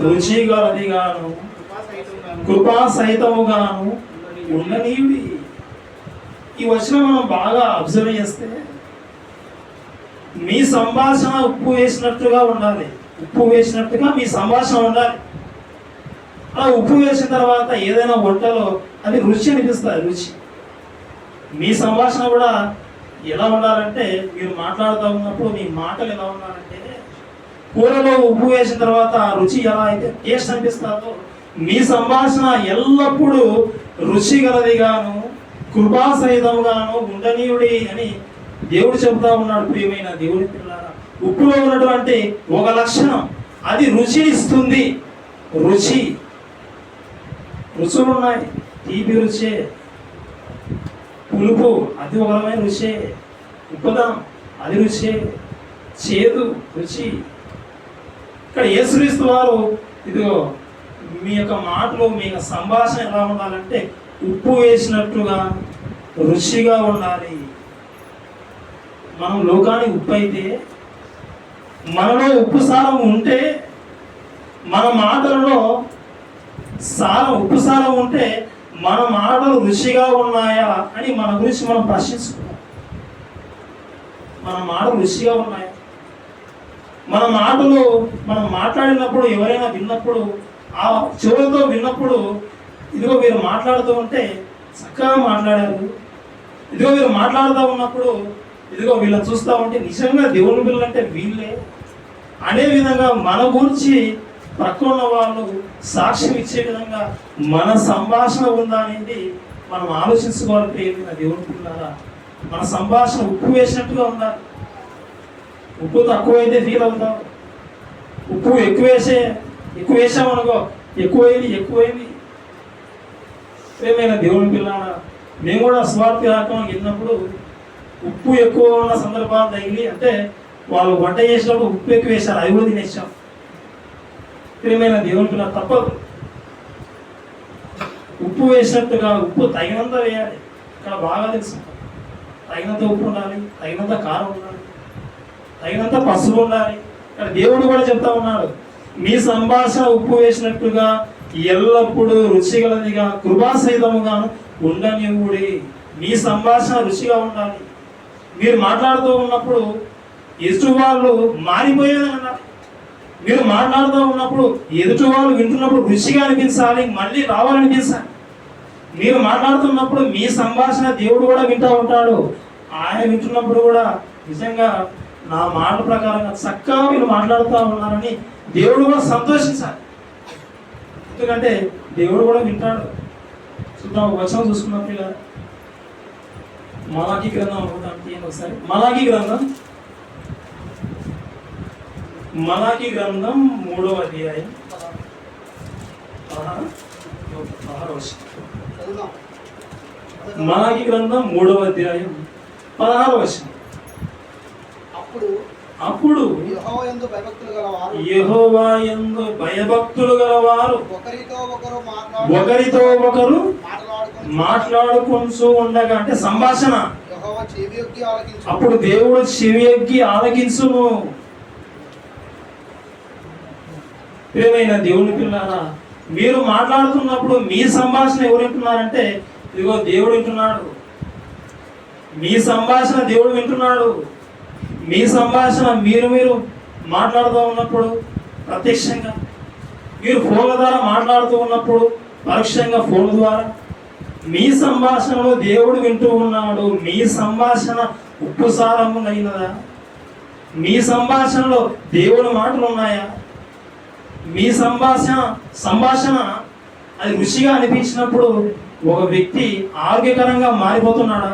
రుచిగలదిగాను కృపా సహితముగాను ఉండనీయుడి. ఈ వచనం మనం బాగా అబ్జర్వ్ చేస్తే మీ సంభాషణ ఉప్పు వేసినట్టుగా ఉండాలి. ఉప్పు వేసినట్టుగా మీ సంభాషణ ఉండాలి. అలా ఉప్పు వేసిన తర్వాత ఏదైనా వంటలో అది రుచి అనిపిస్తుంది. రుచి మీ సంభాషణ కూడా ఎలా ఉండాలంటే, మీరు మాట్లాడుతూ ఉన్నప్పుడు మీ మాటలు ఎలా ఉండాలంటే, కూరలో ఉప్పు వేసిన తర్వాత రుచి ఎలా అయితే టేస్ట్ అనిపిస్తుందో మీ సంభాషణ ఎల్లప్పుడూ రుచి గలదిగాను కృపా సహితముగాను ఉండనీయుడి అని దేవుడు చెబుతా ఉన్నాడు. ప్రియమైన దేవుని పిల్లారా, ఉప్పులో ఉన్నటువంటి ఒక లక్షణం అది రుచినిస్తుంది. రుచులు ఉన్నాయి. తీపి రుచే, పులుపు అది ఒక రకమైన రుచే, ఉప్పుదనం అది రుచే, చేదు రుచి. ఇక్కడ యేసుక్రీస్తు వారు ఇదిగో మీ యొక్క మాటలు, మీ యొక్క సంభాషణ ఎలా ఉండాలంటే ఉప్పు వేసినట్టుగా రుచిగా ఉండాలి. మనం లోకానికి ఉప్పు అయితే, మనలో ఉప్పు సారం ఉంటే, మన మాటలలో ఉప్పు సారం ఉంటే మన మాటలు రుచిగా ఉన్నాయా అని మన గురించి మనం ప్రశ్నించుకున్నాం. మన మాటలు రుచిగా ఉన్నాయా? మన మాటలు మనం మాట్లాడినప్పుడు ఎవరైనా విన్నప్పుడు, ఆ చెవులతో విన్నప్పుడు, ఇదిగో వీరు మాట్లాడుతూ ఉంటే చక్కగా మాట్లాడారు, ఇదిగో వీరు మాట్లాడుతూ ఉన్నప్పుడు ఇదిగో వీళ్ళని చూస్తూ ఉంటే నిజంగా దేవుని పిల్లలు అంటే వీళ్ళే అనే విధంగా మన గురించి ప్రక్కన ఉన్న వాళ్ళు సాక్ష్యం ఇచ్చే విధంగా మన సంభాషణ ఉందా అనేది మనం ఆలోచించుకోవాలి. ప్రియమైన దేవుని పిల్లారా, మన సంభాషణ ఉప్పు వేసినట్టుగా ఉందా? ఉప్పు తక్కువైతే ఫీల్ అవుతాం, ఉప్పు ఎక్కువ వేసామనుకో ఎక్కువైంది. ప్రియమైన దేవుని పిల్లారా, మేము కూడా స్వార్థ కార్యక్రమం వెళ్ళినప్పుడు ఉప్పు ఎక్కువ ఉన్న సందర్భాలు తగిలి, అంటే వాళ్ళు వంట చేసినప్పుడు ఉప్పు ఎక్కువ వేశారు, అవి కూడా తినేసాం. ప్రియమైన దేవుని పిల్ల తప్పదు, ఉప్పు వేసినట్టుగా ఉప్పు తగినంత వేయాలి. ఇక్కడ బాగా తెలుసు, తగినంత ఉప్పు ఉండాలి, తగినంత కారం ఉండాలి, తగినంత పసుపు ఉండాలి. ఇక్కడ దేవుడు కూడా చెప్తా ఉన్నాడు, మీ సంభాషణ ఉప్పు వేసినట్టుగా ఎల్లప్పుడూ రుచిగలదిగా కృపాసహితముగా ఉండనివ్వుడి. మీ సంభాషణ రుచిగా ఉండాలి. మీరు మాట్లాడుతూ ఉన్నప్పుడు ఎదుటి వాళ్ళు మారిపోయేదన్నారు. మీరు మాట్లాడుతూ ఉన్నప్పుడు ఎదుటి వాళ్ళు వింటున్నప్పుడు రుచిగా అనిపించాలి, మళ్ళీ రావాలనిపించాలి. మీరు మాట్లాడుతున్నప్పుడు మీ సంభాషణ దేవుడు కూడా వింటూ ఉంటాడు. ఆయన వింటున్నప్పుడు కూడా నిజంగా నా మాట ప్రకారంగా చక్కగా వీళ్ళు మాట్లాడుతూ ఉన్నారని దేవుడు కూడా సంతోషించాలి. ఎందుకంటే దేవుడు కూడా వింటాడు. చూద్దాం, ఒక వచనం చూసుకున్నప్పుడు ఇలా మలాకీ గ్రంథం అనుకుంటానికి ఒకసారి మలాకీ గ్రంథం 3వ అధ్యాయం 16వ వచనం. మలాకీ గ్రంథం 3వ అధ్యాయం 16వ వచనం. అప్పుడు యెహోవా యందు భయభక్తులు గలవారు ఒకరితో ఒకరు మాట్లాడుకుంటూ ఉండగా, అంటే సంభాషణ. అప్పుడు దేవుడు చెవియొగ్గి ఆలకించును. ప్రియమైన దేవుని పిల్లారా, మీరు మాట్లాడుతున్నప్పుడు మీ సంభాషణ ఎవరు వింటున్నారంటే, ఇదిగో దేవుడు వింటున్నాడు. మీ సంభాషణ దేవుడు వింటున్నాడు. మీ సంభాషణ మీరు మాట్లాడుతూ ఉన్నప్పుడు ప్రత్యక్షంగా, మీరు ఫోన్ల ద్వారా మాట్లాడుతూ ఉన్నప్పుడు పరోక్షంగా ఫోన్ ద్వారా మీ సంభాషణలో దేవుడు వింటూ ఉన్నాడు. మీ సంభాషణ ఉప్పు సారము అయినదా? మీ సంభాషణలో దేవుడి మాటలు ఉన్నాయా? మీ సంభాషణ అది రుచిగా అనిపించినప్పుడు ఒక వ్యక్తి ఆరోగ్యకరంగా మారిపోతున్నాడా?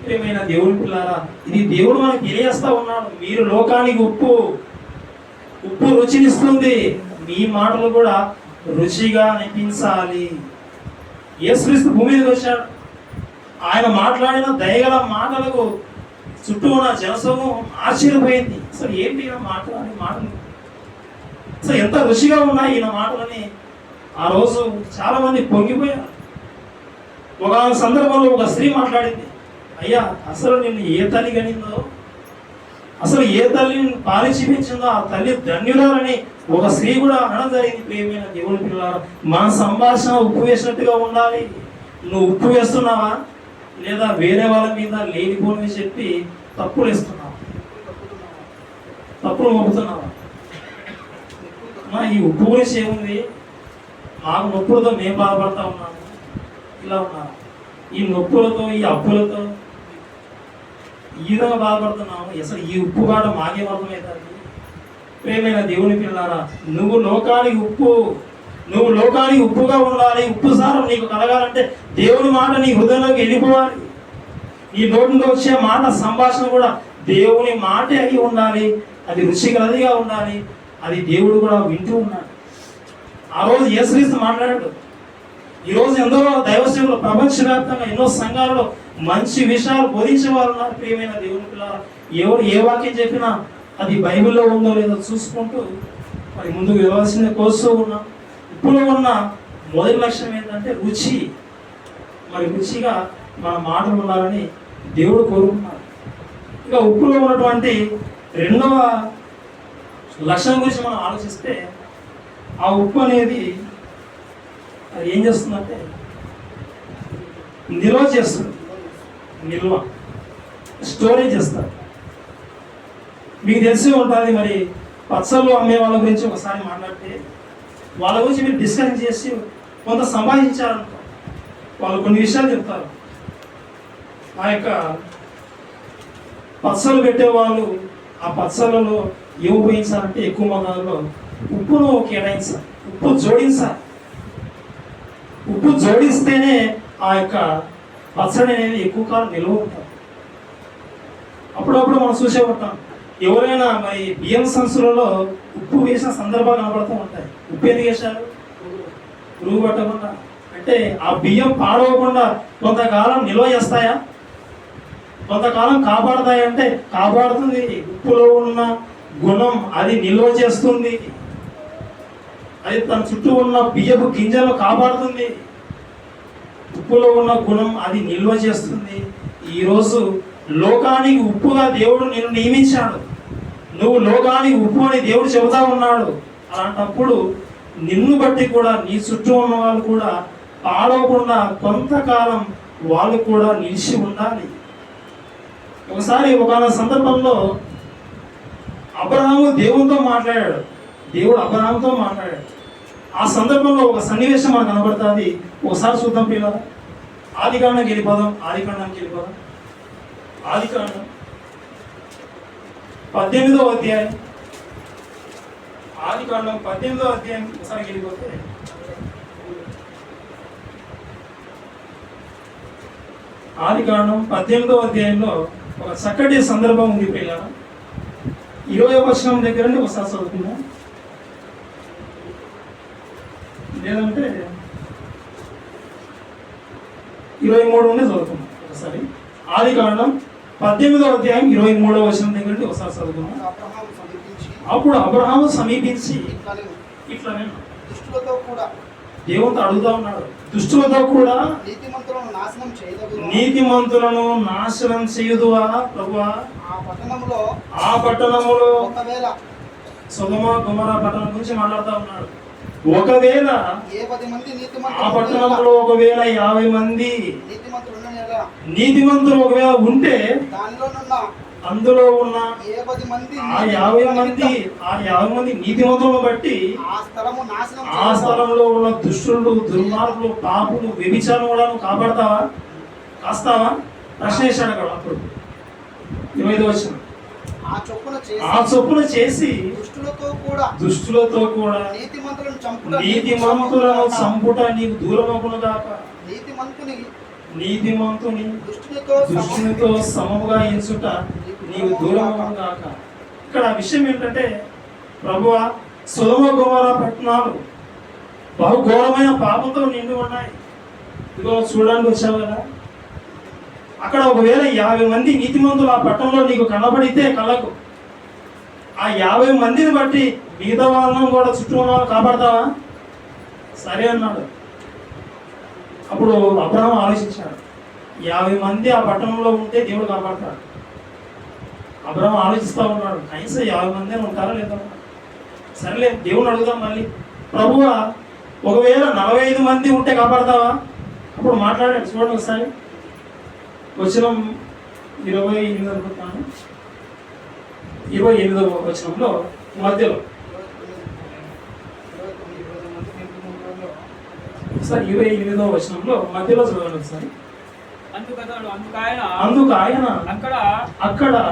ప్రియమైన దేవుని పిల్లారా, ఇది దేవుడు మనకు తెలియజేస్తా ఉన్నాడు. మీరు లోకానికి ఉప్పు రుచినిస్తుంది. మీ మాటలు కూడా రుచిగా అనిపించాలి. యేసుక్రీస్తు భూమి మీదకి వచ్చాడు. ఆయన మాట్లాడిన దయగల మాటలకు చుట్టూ ఉన్న జనసమూహం ఆశ్చర్యపోయింది. అసలు ఏంటి ఈయన మాట్లాడే మాటలు, అసలు ఎంత రుచిగా ఉన్నాయి ఈయన మాటలని. ఆ రోజు చాలా మంది పొంగిపోయారు. ఒక సందర్భంలో ఒక స్త్రీ మాట్లాడింది, అయ్యా అసలు నిన్ను ఏ తల్లి కనిందో, అసలు ఏ తల్లిని పాలించి పెంచిందో ఆ తల్లి ధన్యురాలని ఒక స్త్రీ కూడా అనడం జరిగింది. ప్రియమైన దేవుని పిల్లలారా, మన సంభాషణ ఉప్పు వేసినట్టుగా ఉండాలి. నువ్వు ఉప్పు వేస్తున్నావా, లేదా వేరే వాళ్ళ మీద లేనిపోని చెప్పి తప్పులు వేస్తున్నావా, తప్పులు మోపుతున్నావా? ఈ ఉప్పు గురించి ఏముంది, మాకు నొప్పులతో మేము బాధపడతా ఉన్నాము, ఇలా ఉన్నాము. ఈ నొప్పులతో, ఈ అప్పులతో ఈ విధంగా బాధపడుతున్నాము. అసలు ఈ ఉప్పు కాడ మాకేం అర్థమవుతుంది? ప్రియమైన దేవుని పిల్లారా, నువ్వు లోకానికి ఉప్పుగా ఉండాలి. ఉప్పు సారం నీకు కలగాలంటే దేవుని మాట నీ హృదయంలోకి వెళ్ళిపోవాలి. నీ నోటిలో వచ్చే మాట సంభాషణ కూడా దేవుని మాటే అయి ఉండాలి. అది రుచిగలదిగా ఉండాలి. అది దేవుడు కూడా వింటూ ఉన్నాడు. ఆ రోజు యేసుక్రీస్తు మాట్లాడాడు. ఈరోజు ఎందరో దైవసేవలు ప్రపంచవ్యాప్తంగా ఎన్నో సంఘాలలో మంచి విషయాలు బోధించే వారు ఉన్నారు. ప్రియమైన దేవుని పిల్లలు, ఎవరు ఏ వాక్యం చెప్పినా అది బైబిల్లో ఉందో లేదో చూసుకుంటూ మరి ముందుకు వెళ్ళవలసింది కోస్తూ ఉన్నాం. ఇప్పుడు ఉన్న మొదటి లక్ష్యం ఏంటంటే రుచి. మరి రుచిగా మన మాటలు ఉండాలని దేవుడు కోరుకున్నాడు. ఇక ఉప్పులో ఉన్నటువంటి రెండవ లక్ష్యం గురించి మనం ఆలోచిస్తే, ఆ ఉప్పు అనేది అది ఏం చేస్తుందంటే నిల్వ చేస్తుంది. స్టోరేజ్ చేస్తారు. మీకు తెలిసి ఉంటుంది. మరి పచ్చళ్ళు అమ్మే వాళ్ళ గురించి ఒకసారి మాట్లాడితే వాళ్ళ గురించి మీరు డిస్కస్ చేసి కొంత సంపాదించారనుకో, వాళ్ళు కొన్ని విషయాలు చెప్తారు. ఆ యొక్క పచ్చళ్ళు పెట్టే వాళ్ళు ఆ పచ్చళ్ళలో ఏం ఉపయోగించాలంటే ఎక్కువ మొత్తంలో ఉప్పును కేటాయించాలి, ఉప్పు జోడించాలి. ఉప్పు జోడిస్తేనే ఆ యొక్క పచ్చడి అనేది ఎక్కువ కాలం నిల్వ ఉంటుంది. అప్పుడప్పుడు మనం చూసే ఉంటాం, ఎవరైనా మరి బియ్యం సంచులలో ఉప్పు వేసిన సందర్భాలు కనబడుతూ ఉంటాయి. ఉప్పు ఎందుకు వేశారు? పురుగు పట్టకుండా. అంటే ఆ బియ్యం పాడవకుండా కొంతకాలం నిల్వ చేస్తాయా? కొంతకాలం కాపాడతాయంటే కాపాడుతుంది. ఉప్పులో ఉన్న గుణం అది నిల్వ చేస్తుంది. అది తన చుట్టూ ఉన్న బియ్యపు గింజలను కాపాడుతుంది. ఉప్పులో ఉన్న గుణం అది నిల్వ చేస్తుంది. ఈరోజు లోకానికి ఉప్పుగా దేవుడు నిన్ను నియమించాడు. నువ్వు లోకానికి ఉప్పు అని దేవుడు చెబుతా ఉన్నాడు. అలాంటప్పుడు నిన్ను బట్టి కూడా నీ చుట్టూ ఉన్న వాళ్ళు కూడా పాడవకుండా కొంతకాలం వాళ్ళు కూడా నిలిచి ఉండాలి. ఒకసారి ఒకనొక సందర్భంలో అబ్రహాము దేవునితో మాట్లాడాడు, దేవుడు అబ్రహాముతో మాట్లాడాడు. ఆ సందర్భంలో ఒక సన్నివేశం మనకు కనబడుతుంది. ఒకసారి చూద్దాం పిల్లలు. ఆదికాండంకి వెళ్ళిపోదాం. ఆదికాండం 18వ అధ్యాయం. ఆదికాండం 18వ అధ్యాయం ఒకసారి వెళ్ళిపోతే ఆదికాండం 18వ అధ్యాయంలో ఒక చక్కటి సందర్భం ఉంది పిల్లలు. 20వ వచనం దగ్గర నుండి ఒకసారి చదువుకుందాం, లేదంటే 23 నుండి చదువుకుందాం ఒకసారి. ఆదికాండం 18వ అధ్యాయం 23వ వచనం దగ్గర నుండి ఒకసారి చదువుకుందాం. అప్పుడు అబ్రహాము సమీపించి ఇట్లనే దుష్టులతో కూడా దేవునితో అడుగుతా ఉన్నాడు, దుష్టులతో కూడా నీతిమంతులను నాశనం చేయుదువా ప్రభువా? ఆ పట్టణములో సొదొమ గొమొర్రా పట్టణం గురించి మాట్లాడుతూ ఉన్నాడు. ఒకవేళ ఆ పట్టణంలో ఒకవేళ 50 మంది నీతిమంతులు ఒకవేళ ఉంటే అందులో ఉన్న ఆ 50 మంది నీతిమంతులను బట్టి ఆ స్థలంలో ఉన్న దుష్టులు, దుర్మార్గులు, పాపులు, వ్యభిచారం కూడా నువ్వు కాపాడతావా, కాస్తావా? ప్రశ్న వేశాడు అక్కడ. అప్పుడు 25వ వచనం. ఆ చొప్పున చేసి దుష్టులతో కూడా నీతిమంతులను చంపుట నీకు దూరమగును గాక. నీతిమంతుని దుష్టునితో సమముగా ఎంచుట నీకు దూరమగును గాక. ఇక్కడ విషయం ఏంటంటే, ప్రభువా సొదొమ గొమొర్రా పట్టణాలు బహుఘోరమైన పాపంతో నిండి ఉన్నాయి. ఇదిగో చూడడానికి వచ్చావు కదా, అక్కడ ఒకవేళ 50 మంది నీతిమంతులు ఆ పట్టణంలో నీకు కనబడితే కళ్ళకు, ఆ 50 మందిని బట్టి మిగతా వాళ్ళను కూడా చుట్టూ ఉన్న వాళ్ళు కాపాడతావా? సరే అన్నాడు. అప్పుడు అబ్రహాము ఆలోచించాడు, 50 మంది ఆ పట్టణంలో ఉంటే దేవుడు కాపాడతాడు. అబ్రహాము ఆలోచిస్తూ ఉన్నాడు, కనీసం 50 మంది ఉంటారా లేదా? సరేలే దేవుని అడుగుదాం మళ్ళీ. ప్రభువా ఒకవేళ 45 మంది ఉంటే కాపాడతావా? అప్పుడు మాట్లాడాడు. చూడండి ఒకసారి వచనం 28 అనుకుంటాను. 28వ వచనంలో మధ్యలో ఒకసారి 28వ వచనంలో మధ్యలో చదవండి ఒకసారి. అందుకు ఆయన అక్కడ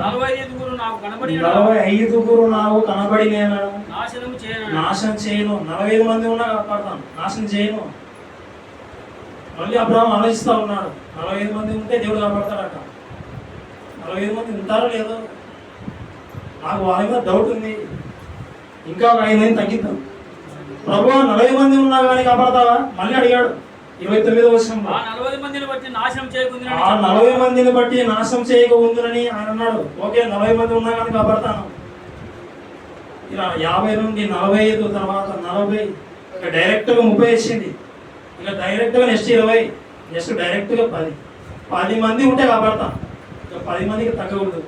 45 నాకు కనబడి 45 నాకు కనబడి నేను నాశనం చేయను. 45 మంది ఉన్నా కాపాడతాను, నాశనం చేయను. మళ్ళీ అబ్రహాము ఆలోచిస్తూ ఉన్నాడు, 45 మంది ఉంటే దేవుడు కాపాడతాడట. 45 మంది ఉంటారో లేదో నాకు వాళ్ళ మీద డౌట్ ఉంది. ఇంకా ఒక 5 మంది తగ్గిద్దాం. ప్రభువా 40 మంది ఉన్నా కానీ కాపాడతావా? మళ్ళీ అడిగాడు 29వ వచనంలో. ఆ 40 మందిని బట్టి నాశనం చేయక ఉందని ఆయన అన్నాడు. ఓకే, 40 మంది ఉన్నా కానీ కాపాడతాను. ఇలా 50 నుండి 45, తర్వాత 40, ఇక డైరెక్ట్గా 30 వచ్చింది. ఇక డైరెక్ట్గా నెక్స్ట్ 20, నెక్స్ట్ డైరెక్ట్గా 10 మంది ఉంటే కాపాడతాం. ఇక 10 మందికి తగ్గకూడదు.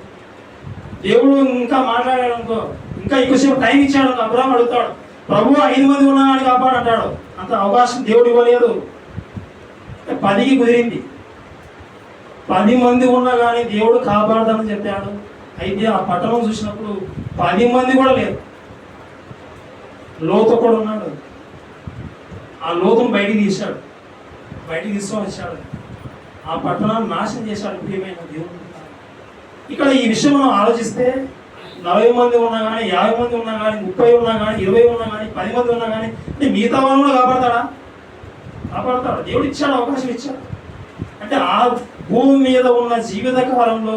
దేవుడు ఇంకా మాట్లాడాడు అనుకో, ఇంకా ఎక్కువసేపు టైం ఇచ్చాడు అనుకో, అబ్రహాము అడుగుతాడు, ప్రభు 5 మంది ఉన్నా కానీ కాపాడు అంటాడు. అంత అవకాశం దేవుడు ఇవ్వలేదు. 10కి కుదిరింది. 10 మంది ఉన్నా కానీ దేవుడు కాపాడతానని చెప్పాడు. అయితే ఆ పట్టణం చూసినప్పుడు 10 మంది కూడా లేరు. లోతు కూడా ఉన్నాడు. ఆ లోతును బయటికి తీసుకొని వచ్చాడు. ఆ పట్టణాన్ని నాశనం చేశాడు. ప్రియమైన దేవుడు, ఇక్కడ ఈ విషయం మనం ఆలోచిస్తే 40 మంది ఉన్నా కానీ, 50 మంది ఉన్నా కానీ, 30 ఉన్నా కానీ, 20 ఉన్నా కానీ, 10 మంది ఉన్నా కానీ, అంటే మిగతా వాళ్ళు కూడా కాపాడతాడా? కాపాడతాడు. దేవుడు ఇచ్చాడు, అవకాశం ఇచ్చాడు. అంటే ఆ భూమి మీద ఉన్న జీవిత కాలంలో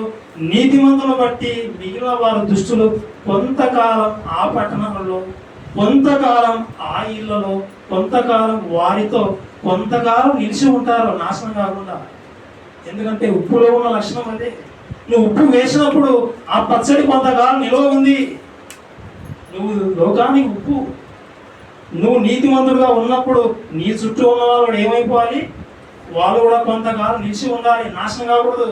నీతిమంతులను బట్టి మిగిలిన వారు దుష్టులు కొంతకాలం ఆ పట్టణంలో, కొంతకాలం ఆ ఇళ్లలో, కొంతకాలం వారితో కొంతకాలం నిలిచి ఉంటారు, నాశనం కాకుండా. ఎందుకంటే ఉప్పులో ఉన్న లక్షణం అదే. నువ్వు ఉప్పు వేసినప్పుడు ఆ పచ్చడి కొంతకాలం నిల్వ ఉంది. నువ్వు లోకానికి ఉప్పు. నువ్వు నీతిమంతుడుగా ఉన్నప్పుడు నీ చుట్టూ ఉన్న వాళ్ళు ఏమైపోవాలి? వాళ్ళు కూడా కొంతకాలం నిలిచి ఉండాలి, నాశనం కాకూడదు.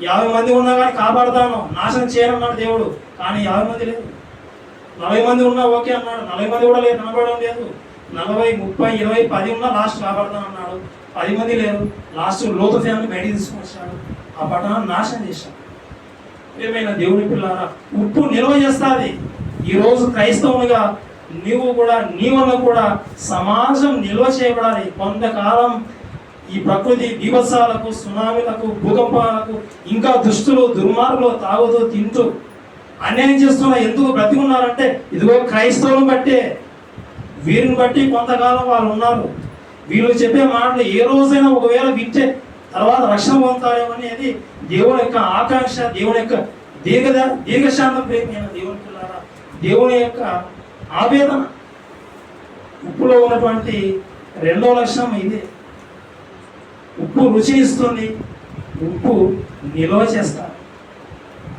50 మంది ఉన్నా కానీ కాపాడుతాను, నాశనం చేయనన్నాడు దేవుడు. కానీ 50 మంది లేదు. 40 మంది ఉన్నా ఓకే అన్నాడు. 40 మంది కూడా లేదు, కనపడడం లేదు. 40, 30, 20, 10 ఉన్నా లాస్ట్ కాపాడుతాను అన్నాడు. 10 మంది లేరు. లాస్ట్ లోతు ఫ్యామిలీ బయటికి తీసుకొచ్చాడు. ఆ పట్టణాన్ని నాశనం చేశాడు. ఏమైనా దేవుని పిల్లారా, ఉప్పు నిల్వ చేస్తుంది. ఈరోజు క్రైస్తవునిగా నీవు కూడా, నీ వల్ల కూడా సమాజం నిల్వ చేయబడాలి. కొంతకాలం ఈ ప్రకృతి బీభత్సాలకు, సునామీలకు, భూకంపాలకు, ఇంకా దుష్టులు, దుర్మార్గులు తాగుతూ తింటూ అన్యాయం చేస్తున్న ఎందుకు బ్రతికి ఉన్నారంటే ఇదిగో క్రైస్తవులను బట్టే. వీరిని బట్టి కొంతకాలం వాళ్ళు ఉన్నారు. వీళ్ళు చెప్పే మాటలు ఏ రోజైనా ఒకవేళ వింటే తర్వాత రక్షణ పొందుతారేమో అనేది దేవుని యొక్క ఆకాంక్ష, దేవుని యొక్క దీర్ఘశాంతం ప్రేమైన దేవుని పిల్లారా, దేవుని యొక్క ఆవేదన. ఉప్పులో ఉన్నటువంటి రెండో లక్షణం ఇదే. ఉప్పు రుచినిస్తుంది, ఉప్పు నిల్వ చేస్తారు.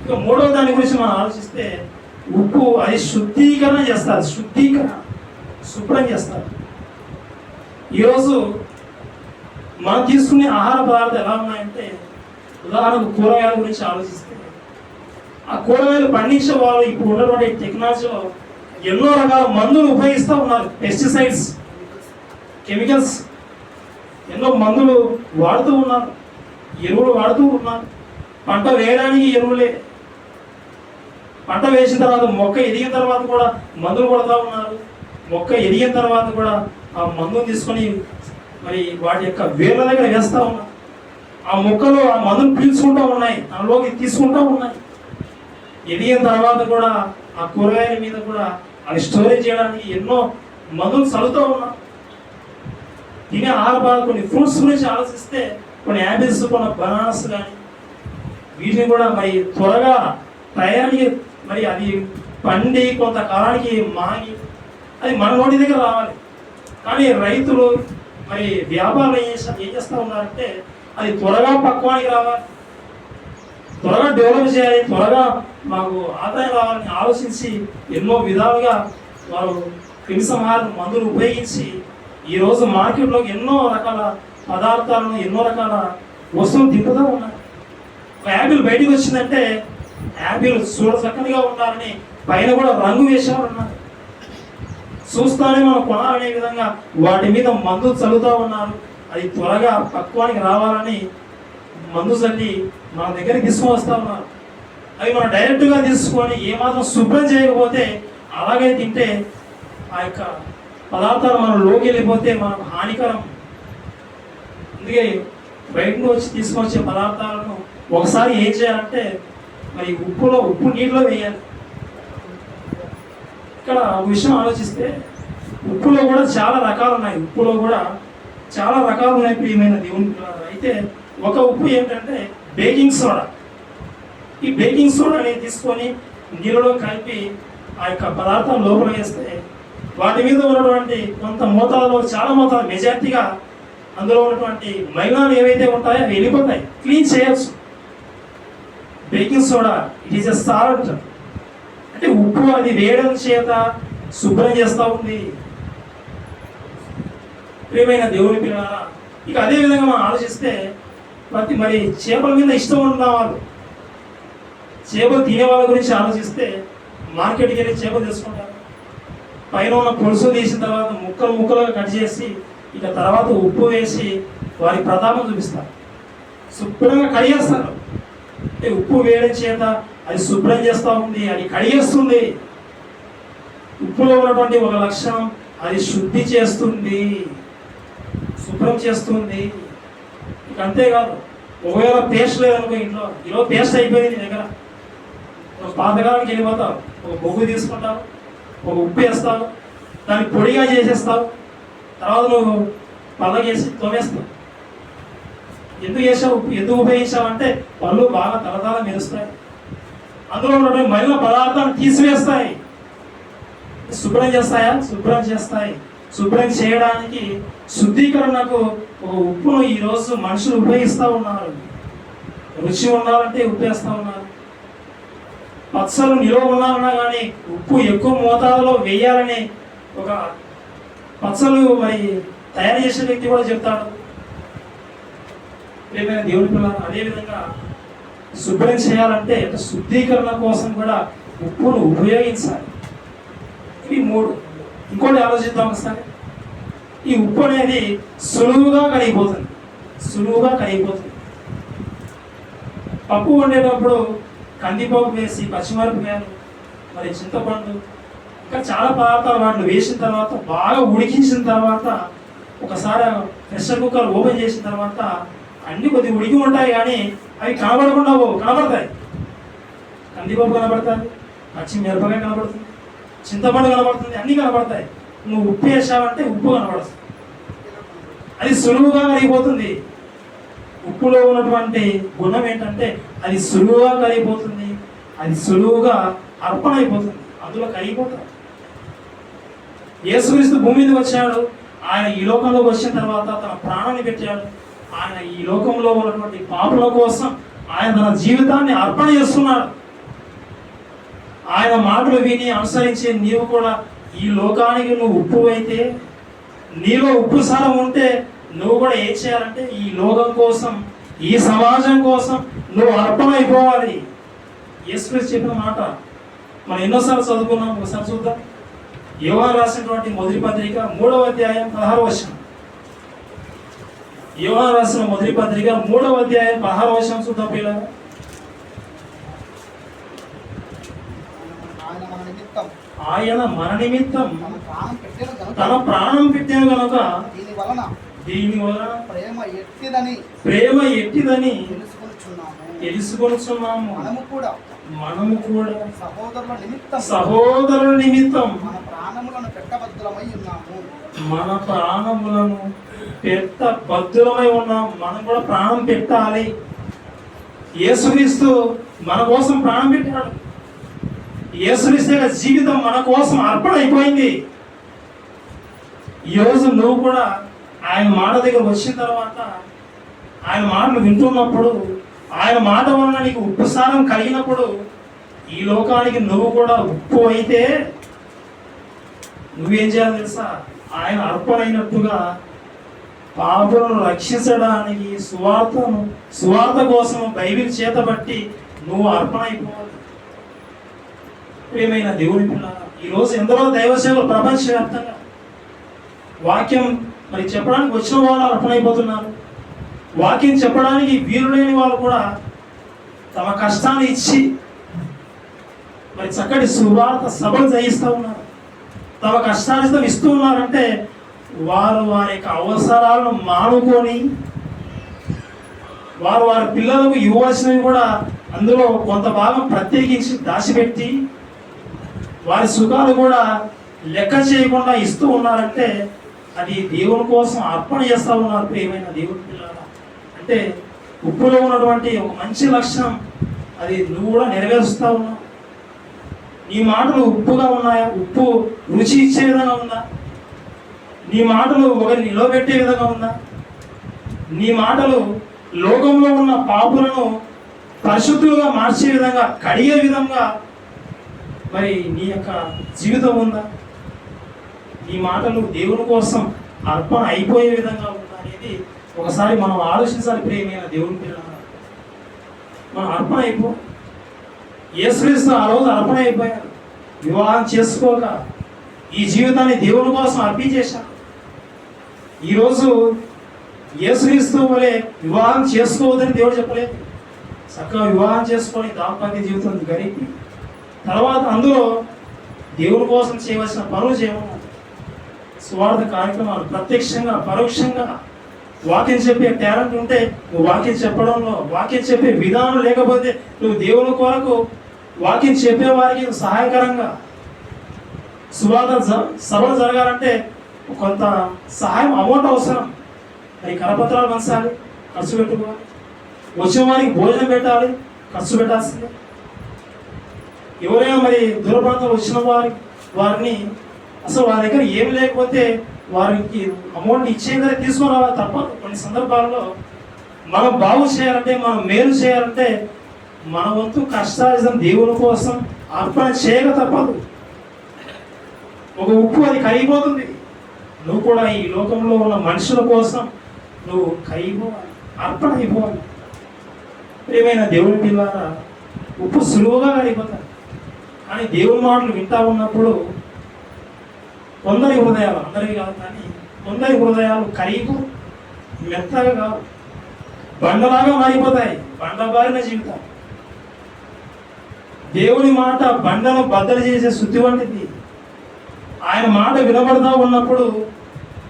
ఇక మూడవ దాని గురించి మనం ఆలోచిస్తే ఉప్పు అది శుద్ధీకరణ చేస్తారు. శుద్ధీకరణ, శుభ్రం చేస్తారు. ఈరోజు మనం తీసుకునే ఆహార పదార్థాలు ఎలా ఉన్నాయంటే, ఉదాహరణకు కూరగాయల గురించి ఆలోచిస్తే ఆ కూరగాయలు పండించే వాళ్ళు ఇప్పుడు ఉన్నటువంటి టెక్నాలజీలో ఎన్నో రకాల మందులు ఉపయోగిస్తూ ఉన్నారు. పెస్టిసైడ్స్, కెమికల్స్, ఎన్నో మందులు వాడుతూ ఉన్నారు, ఎరువులు వాడుతూ ఉన్నారు. పంట వేయడానికి ఎరువులే, పంట వేసిన తర్వాత మొక్క ఎదిగిన తర్వాత కూడా మందులు కొడుతూ ఉన్నారు. మొక్క ఎదిగిన తర్వాత కూడా ఆ మందులు తీసుకొని మరి వాటి యొక్క వేర్ల దగ్గర వేస్తూ ఉన్నారు. ఆ మొక్కలు ఆ మందులు పీల్చుకుంటూ ఉన్నాయి, అందులోకి తీసుకుంటూ ఉన్నాయి. ఎదిగిన తర్వాత కూడా ఆ కూరగాయల మీద కూడా అవి స్టోరేజ్ చేయడానికి ఎన్నో మందులు చల్లుతూ ఉన్నారు. తినే ఆహార పదార్థాలు, కొన్ని ఫ్రూట్స్ గురించి ఆలోచిస్తే కొన్ని యాపిల్స్, కొన్ని బనానాస్ కానీ వీటిని కూడా మరి త్వరగా టయానికి మరి అది పండి కొంతకాలానికి మాగి అది మన నోటి దగ్గర రావాలి. కానీ రైతులు మరి వ్యాపారులు ఏం చేస్తూ ఉన్నారంటే అది త్వరగా పక్వానికి రావాలి, త్వరగా డెవలప్ చేయాలి, త్వరగా మాకు ఆదాయం రావాలని ఆలోచించి ఎన్నో విధాలుగా వారు క్రిమిసంహార మందులు ఉపయోగించి ఈరోజు మార్కెట్లోకి ఎన్నో రకాల పదార్థాలను, ఎన్నో రకాల వస్తువులు దింపుతూ ఉన్నారు. ఒక యాపిల్ బయటికి వచ్చిందంటే యాపిల్ చూడ చక్కనిగా ఉండాలని పైన కూడా రంగు వేసేవారు ఉన్నారు. చూస్తానే మనం కొనాలనే విధంగా వాటి మీద మందు చల్లుతూ ఉన్నారు. అది త్వరగా పక్వానికి రావాలని మందు చల్లి మన దగ్గరికి తీసుకొని వస్తూ ఉన్నారు. అవి మనం డైరెక్ట్గా తీసుకొని ఏమాత్రం శుభ్రం చేయకపోతే అలాగే తింటే ఆ యొక్క పదార్థాలు మనం లోకి వెళ్ళిపోతే మనకు హానికరం. అందుకే బయట వచ్చి తీసుకొచ్చే పదార్థాలను ఒకసారి ఏం చేయాలంటే మరి ఉప్పు నీటిలో వేయాలి. ఇక్కడ ఒక విషయం ఆలోచిస్తే ఉప్పులో కూడా చాలా రకాలు ఉన్నాయి. ఉప్పులో కూడా చాలా రకాలు ఉన్నాయి ప్రియమైన దేవుని పిల్లలు. అయితే ఒక ఉప్పు ఏంటంటే బేకింగ్ సోడా. ఈ బేకింగ్ సోడాని తీసుకొని నీళ్ళలో కలిపి ఆ యొక్క పదార్థాలు లోపల వేస్తే వాటి మీద ఉన్నటువంటి కొంత మోతాదులో, చాలా మోతాదు, మెజారిటీగా అందులో ఉన్నటువంటి మైలాలు ఏవైతే ఉంటాయో అవి వెళ్ళిపోతాయి, క్లీన్ చేయొచ్చు. Baking soda it is a salt. అంటే ఉప్పు అది వేయడం చేత శుభ్రం చేస్తూ ఉంది. ప్రియమైన దేవుని పిల్లలారా, ఇక అదే విధంగా మనం ఆలోచిస్తే మరి చేపల మీద ఇష్టం ఉన్న వాళ్ళు, చేపలు తినే వాళ్ళ గురించి ఆలోచిస్తే మార్కెట్కి వెళ్ళి చేపలు తీసుకుంటారు. పైన ఉన్న పులుసు తీసిన తర్వాత ముక్కలు ముక్కలుగా కట్ చేసి ఇక తర్వాత ఉప్పు వేసి వారి ప్రతాపం చూపిస్తారు. శుభ్రంగా కడిగేస్తారు. అంటే ఉప్పు వేయడం చేత అది శుభ్రం చేస్తూ ఉంది, అది కడిగేస్తుంది. ఉప్పులో ఉన్నటువంటి ఒక లక్షణం అది శుద్ధి చేస్తుంది, శుభ్రం చేస్తుంది. ఇక అంతేకాదు, ఒకవేళ పేస్ట్ లేదనుకో, ఇంట్లో ఈరోజు పేస్ట్ అయిపోయింది నీ దగ్గర, నువ్వు పాతకాలానికి వెళ్ళిపోతావు, ఒక బొగ్గు తీసుకుంటావు, ఒక ఉప్పు వేస్తావు, దాన్ని పొడిగా చేసేస్తావు, తర్వాత నువ్వు పళ్ళకేసి తోమేస్తావు. ఎందుకు చేసావు, ఎందుకు ఉపయోగించావు అంటే పళ్ళు బాగా తలతల మెరుస్తాయి, అందులో ఉన్నటువంటి మలిన పదార్థాలు తీసివేస్తాయి. శుభ్రం చేస్తాయా? శుభ్రం చేస్తాయి. శుభ్రం చేయడానికి శుద్ధీకరణకు ఒక ఉప్పును ఈరోజు మనుషులు ఉపయోగిస్తూ ఉన్నారు. రుచి ఉండాలంటే ఉప్పు వేస్తూ ఉన్నారు. పచ్చలు నిలువ ఉండాలన్నా కానీ ఉప్పు ఎక్కువ మోతాదులో వేయాలని ఒక పచ్చలు మరి తయారు చేసే వ్యక్తి కూడా చెప్తాడు. ఏమైనా దేవుని పిల్లలు అదేవిధంగా శుభ్రం చేయాలంటే శుద్ధీకరణ కోసం కూడా ఉప్పును ఉపయోగించాలి. ఇవి 3. ఇంకోటి ఆలోచిద్దాం ఒకసారి. ఈ ఉప్పు అనేది సులువుగా కరిగిపోతుంది, సులువుగా కరిగిపోతుంది. పప్పు వండేటప్పుడు కందిపప్పు వేసి పచ్చిమిరపకాయలు మరి చింతపండు ఇంకా చాలా పదార్థాలు వాటిని వేసిన తర్వాత బాగా ఉడికించిన తర్వాత ఒకసారి ప్రెషర్ కుక్కర్ ఓపెన్ చేసిన తర్వాత అన్ని కొద్దిగా ఉడికి ఉంటాయి కానీ అవి కనబడకుండా కనబడతాయి. కందిపప్పు కనబడతాయి, పచ్చిమిరపకాయ కనబడుతుంది, చింతపండు కనబడుతుంది, అన్నీ కనబడతాయి. నువ్వు ఉప్పు వేసావంటే ఉప్పు కనబడుతుంది. అది సులువుగా కరిగిపోతుంది. ఉప్పులో ఉన్నటువంటి గుణం ఏంటంటే అది సులువుగా కరిగిపోతుంది, అది సులువుగా అర్పణ అయిపోతుంది, అందులో కరిగిపోతాడు. యేసుక్రీస్తు భూమి మీదకి వచ్చాడు. ఆయన ఈ లోకంలోకి వచ్చిన తర్వాత తన ప్రాణాన్ని పెట్టాడు. ఆయన ఈ లోకంలో ఉన్నటువంటి పాపుల కోసం ఆయన తన జీవితాన్ని అర్పణ చేస్తున్నాడు. ఆయన మాటలు విని అనుసరించే నీవు కూడా ఈ లోకానికి నువ్వు ఉప్పు అయితే, నీలో ఉప్పు సారం ఉంటే నువ్వు కూడా ఏం చేయాలంటే ఈ లోకం కోసం, ఈ సమాజం కోసం నువ్వు అర్పణ అయిపోవాలి. యేసుక్రీస్తు చెప్పిన మాట మనం ఎన్నోసార్లు చదువుకున్నాం. ఒకసారి చూద్దాం. యోహాను రాసినటువంటి మొదటి పత్రిక 3వ అధ్యాయం 16వ వచనం. యోహాను రాసిన మొదటి పత్రిక 3వ అధ్యాయం 16వ వచనం చూద్దాం పిల్లలు. ఆయన మన నిమిత్తం తన ప్రాణం పెట్టాను కనుక దీని వలన ప్రేమ ఎట్టిదని తెలుసుకొనుచున్నాము. మనము కూడా సహోదరుల నిమిత్తం మన ప్రాణములను పెట్టబద్దులమై ఉన్నాము. మనం కూడా ప్రాణం పెట్టాలి. యేసుక్రీస్తు మన కోసం ప్రాణం పెట్టాడు. యేసుక్రీస్తు యొక్క జీవితం మన కోసం అర్పణ అయిపోయింది. ఈరోజు నువ్వు కూడా ఆయన మాట దగ్గర వచ్చిన తర్వాత, ఆయన మాటలు వింటున్నప్పుడు, ఆయన మాట వలన నీకు ఉప్పు సారం కలిగినప్పుడు, ఈ లోకానికి నువ్వు కూడా ఉప్పు అయితే నువ్వేం చేయాలి తెలుసా? ఆయన అర్పణ అయినట్టుగా పాపులను రక్షించడానికి సువార్త కోసం బైబిల్ చేతబట్టి నువ్వు అర్పణ అయిపోవాలి. ప్రియమైన దేవుని పిల్లలు, ఈరోజు ఎందరో దైవ సేవలు ప్రపంచవ్యాప్తంగా వాక్యం మరి చెప్పడానికి వచ్చిన వాళ్ళు అర్పణ అయిపోతున్నారు. వాక్యం చెప్పడానికి వీరులేని వాళ్ళు కూడా తమ కష్టాన్ని ఇచ్చి మరి చక్కటి సువార్త సభలు జయిస్తూ ఉన్నారు. తమ కష్టాన్ని ఇస్తూ ఉన్నారంటే వారు వారి యొక్క అవసరాలను మానుకొని వారి పిల్లలకు ఇవ్వాల్సినవి కూడా అందులో కొంత భాగం ప్రత్యేకించి దాచిపెట్టి వారి సుఖాలు కూడా లెక్క చేయకుండా ఇస్తూ ఉన్నారంటే అది దేవుని కోసం అర్పణ చేస్తూ ఉన్నారు. ప్రియమైన దేవుని పిల్లలు, అంటే ఉప్పులో ఉన్నటువంటి ఒక మంచి లక్షణం అది నువ్వు కూడా నెరవేరుస్తూ ఉన్నావు. నీ మాటలు ఉప్పుగా ఉన్నాయా? ఉప్పు రుచి ఇచ్చే విధంగా ఉందా? నీ మాటలు ఒకరిని నిలబెట్టే విధంగా ఉందా? నీ మాటలు లోకంలో ఉన్న పాపులను పరిశుద్ధులుగా మార్చే విధంగా, కడిగే విధంగా మరి నీ యొక్క జీవితం ఉందా? నీ మాటలు దేవుని కోసం అర్పణ అయిపోయే విధంగా ఉందా అనేది ఒకసారి మనం ఆలోచించాలి. ప్రియమైన దేవుని పిల్లలు, మనం అర్పణ అయిపో. యేసుక్రీస్తు ఆ రోజు అర్పణ అయిపోయారు. వివాహం చేసుకోక ఈ జీవితాన్ని దేవుని కోసం అర్పించేశారు. ఈరోజు యేసుక్రీస్తు వలె వివాహం చేసుకోవద్దని దేవుడు చెప్పలేదు. చక్కగా వివాహం చేసుకొని దాంపత్య జీవితం గడిపి తర్వాత అందులో దేవుని కోసం చేయవలసిన పనులు చేయమన్నారు. స్వార్థ కార్యక్రమాలు ప్రత్యక్షంగా పరోక్షంగా వాక్యం చెప్పే టాలెంట్ ఉంటే నువ్వు వాక్యం చెప్పడంలో, వాక్యం చెప్పే విధానం లేకపోతే నువ్వు దేవుని కొరకు వాక్యం చెప్పే వారికి సహాయకరంగా సువార్త సభలు జరగాలంటే కొంత సహాయం అమౌంట్ అవసరం. మరి కరపత్రాలు పంచాలి, ఖర్చు పెట్టుకోవాలి. వచ్చిన వారికి భోజనం పెట్టాలి, ఖర్చు పెట్టాల్సిందే. ఎవరైనా మరి దూర ప్రాంతం వచ్చిన వారిని అసలు వారి దగ్గర ఏమి లేకపోతే వారికి అమౌంట్ ఇచ్చేందుకు తీసుకొని రావాలి తప్పదు. కొన్ని సందర్భాల్లో మనం బాగు చేయాలంటే, మనం మేలు చేయాలంటే మన వంతు కష్టార్జితం దేవుని కోసం అర్పణ చేయక తప్పదు. ఒక ఉప్పు అది కరిగిపోతుంది. నువ్వు కూడా ఈ లోకంలో ఉన్న మనుషుల కోసం నువ్వు కరిగిపోవాలి, అర్పణ అయిపోవాలి. ప్రియమైన దేవుని పిల్లారా, ఉప్పు సులువుగా కరిగిపోతాయి. కానీ దేవుని మాటలు వింటా ఉన్నప్పుడు కొందరి హృదయాలు, అందరివి కాదు కానీ కొందరి హృదయాలు కరిగిపో మెత్తగా కావు, బండలాగా మారిపోతాయి. బండబారిన జీవితం. దేవుని మాట బండను బద్దలు చేసే శుద్ధి వంటిది. ఆయన మాట వినబడతా ఉన్నప్పుడు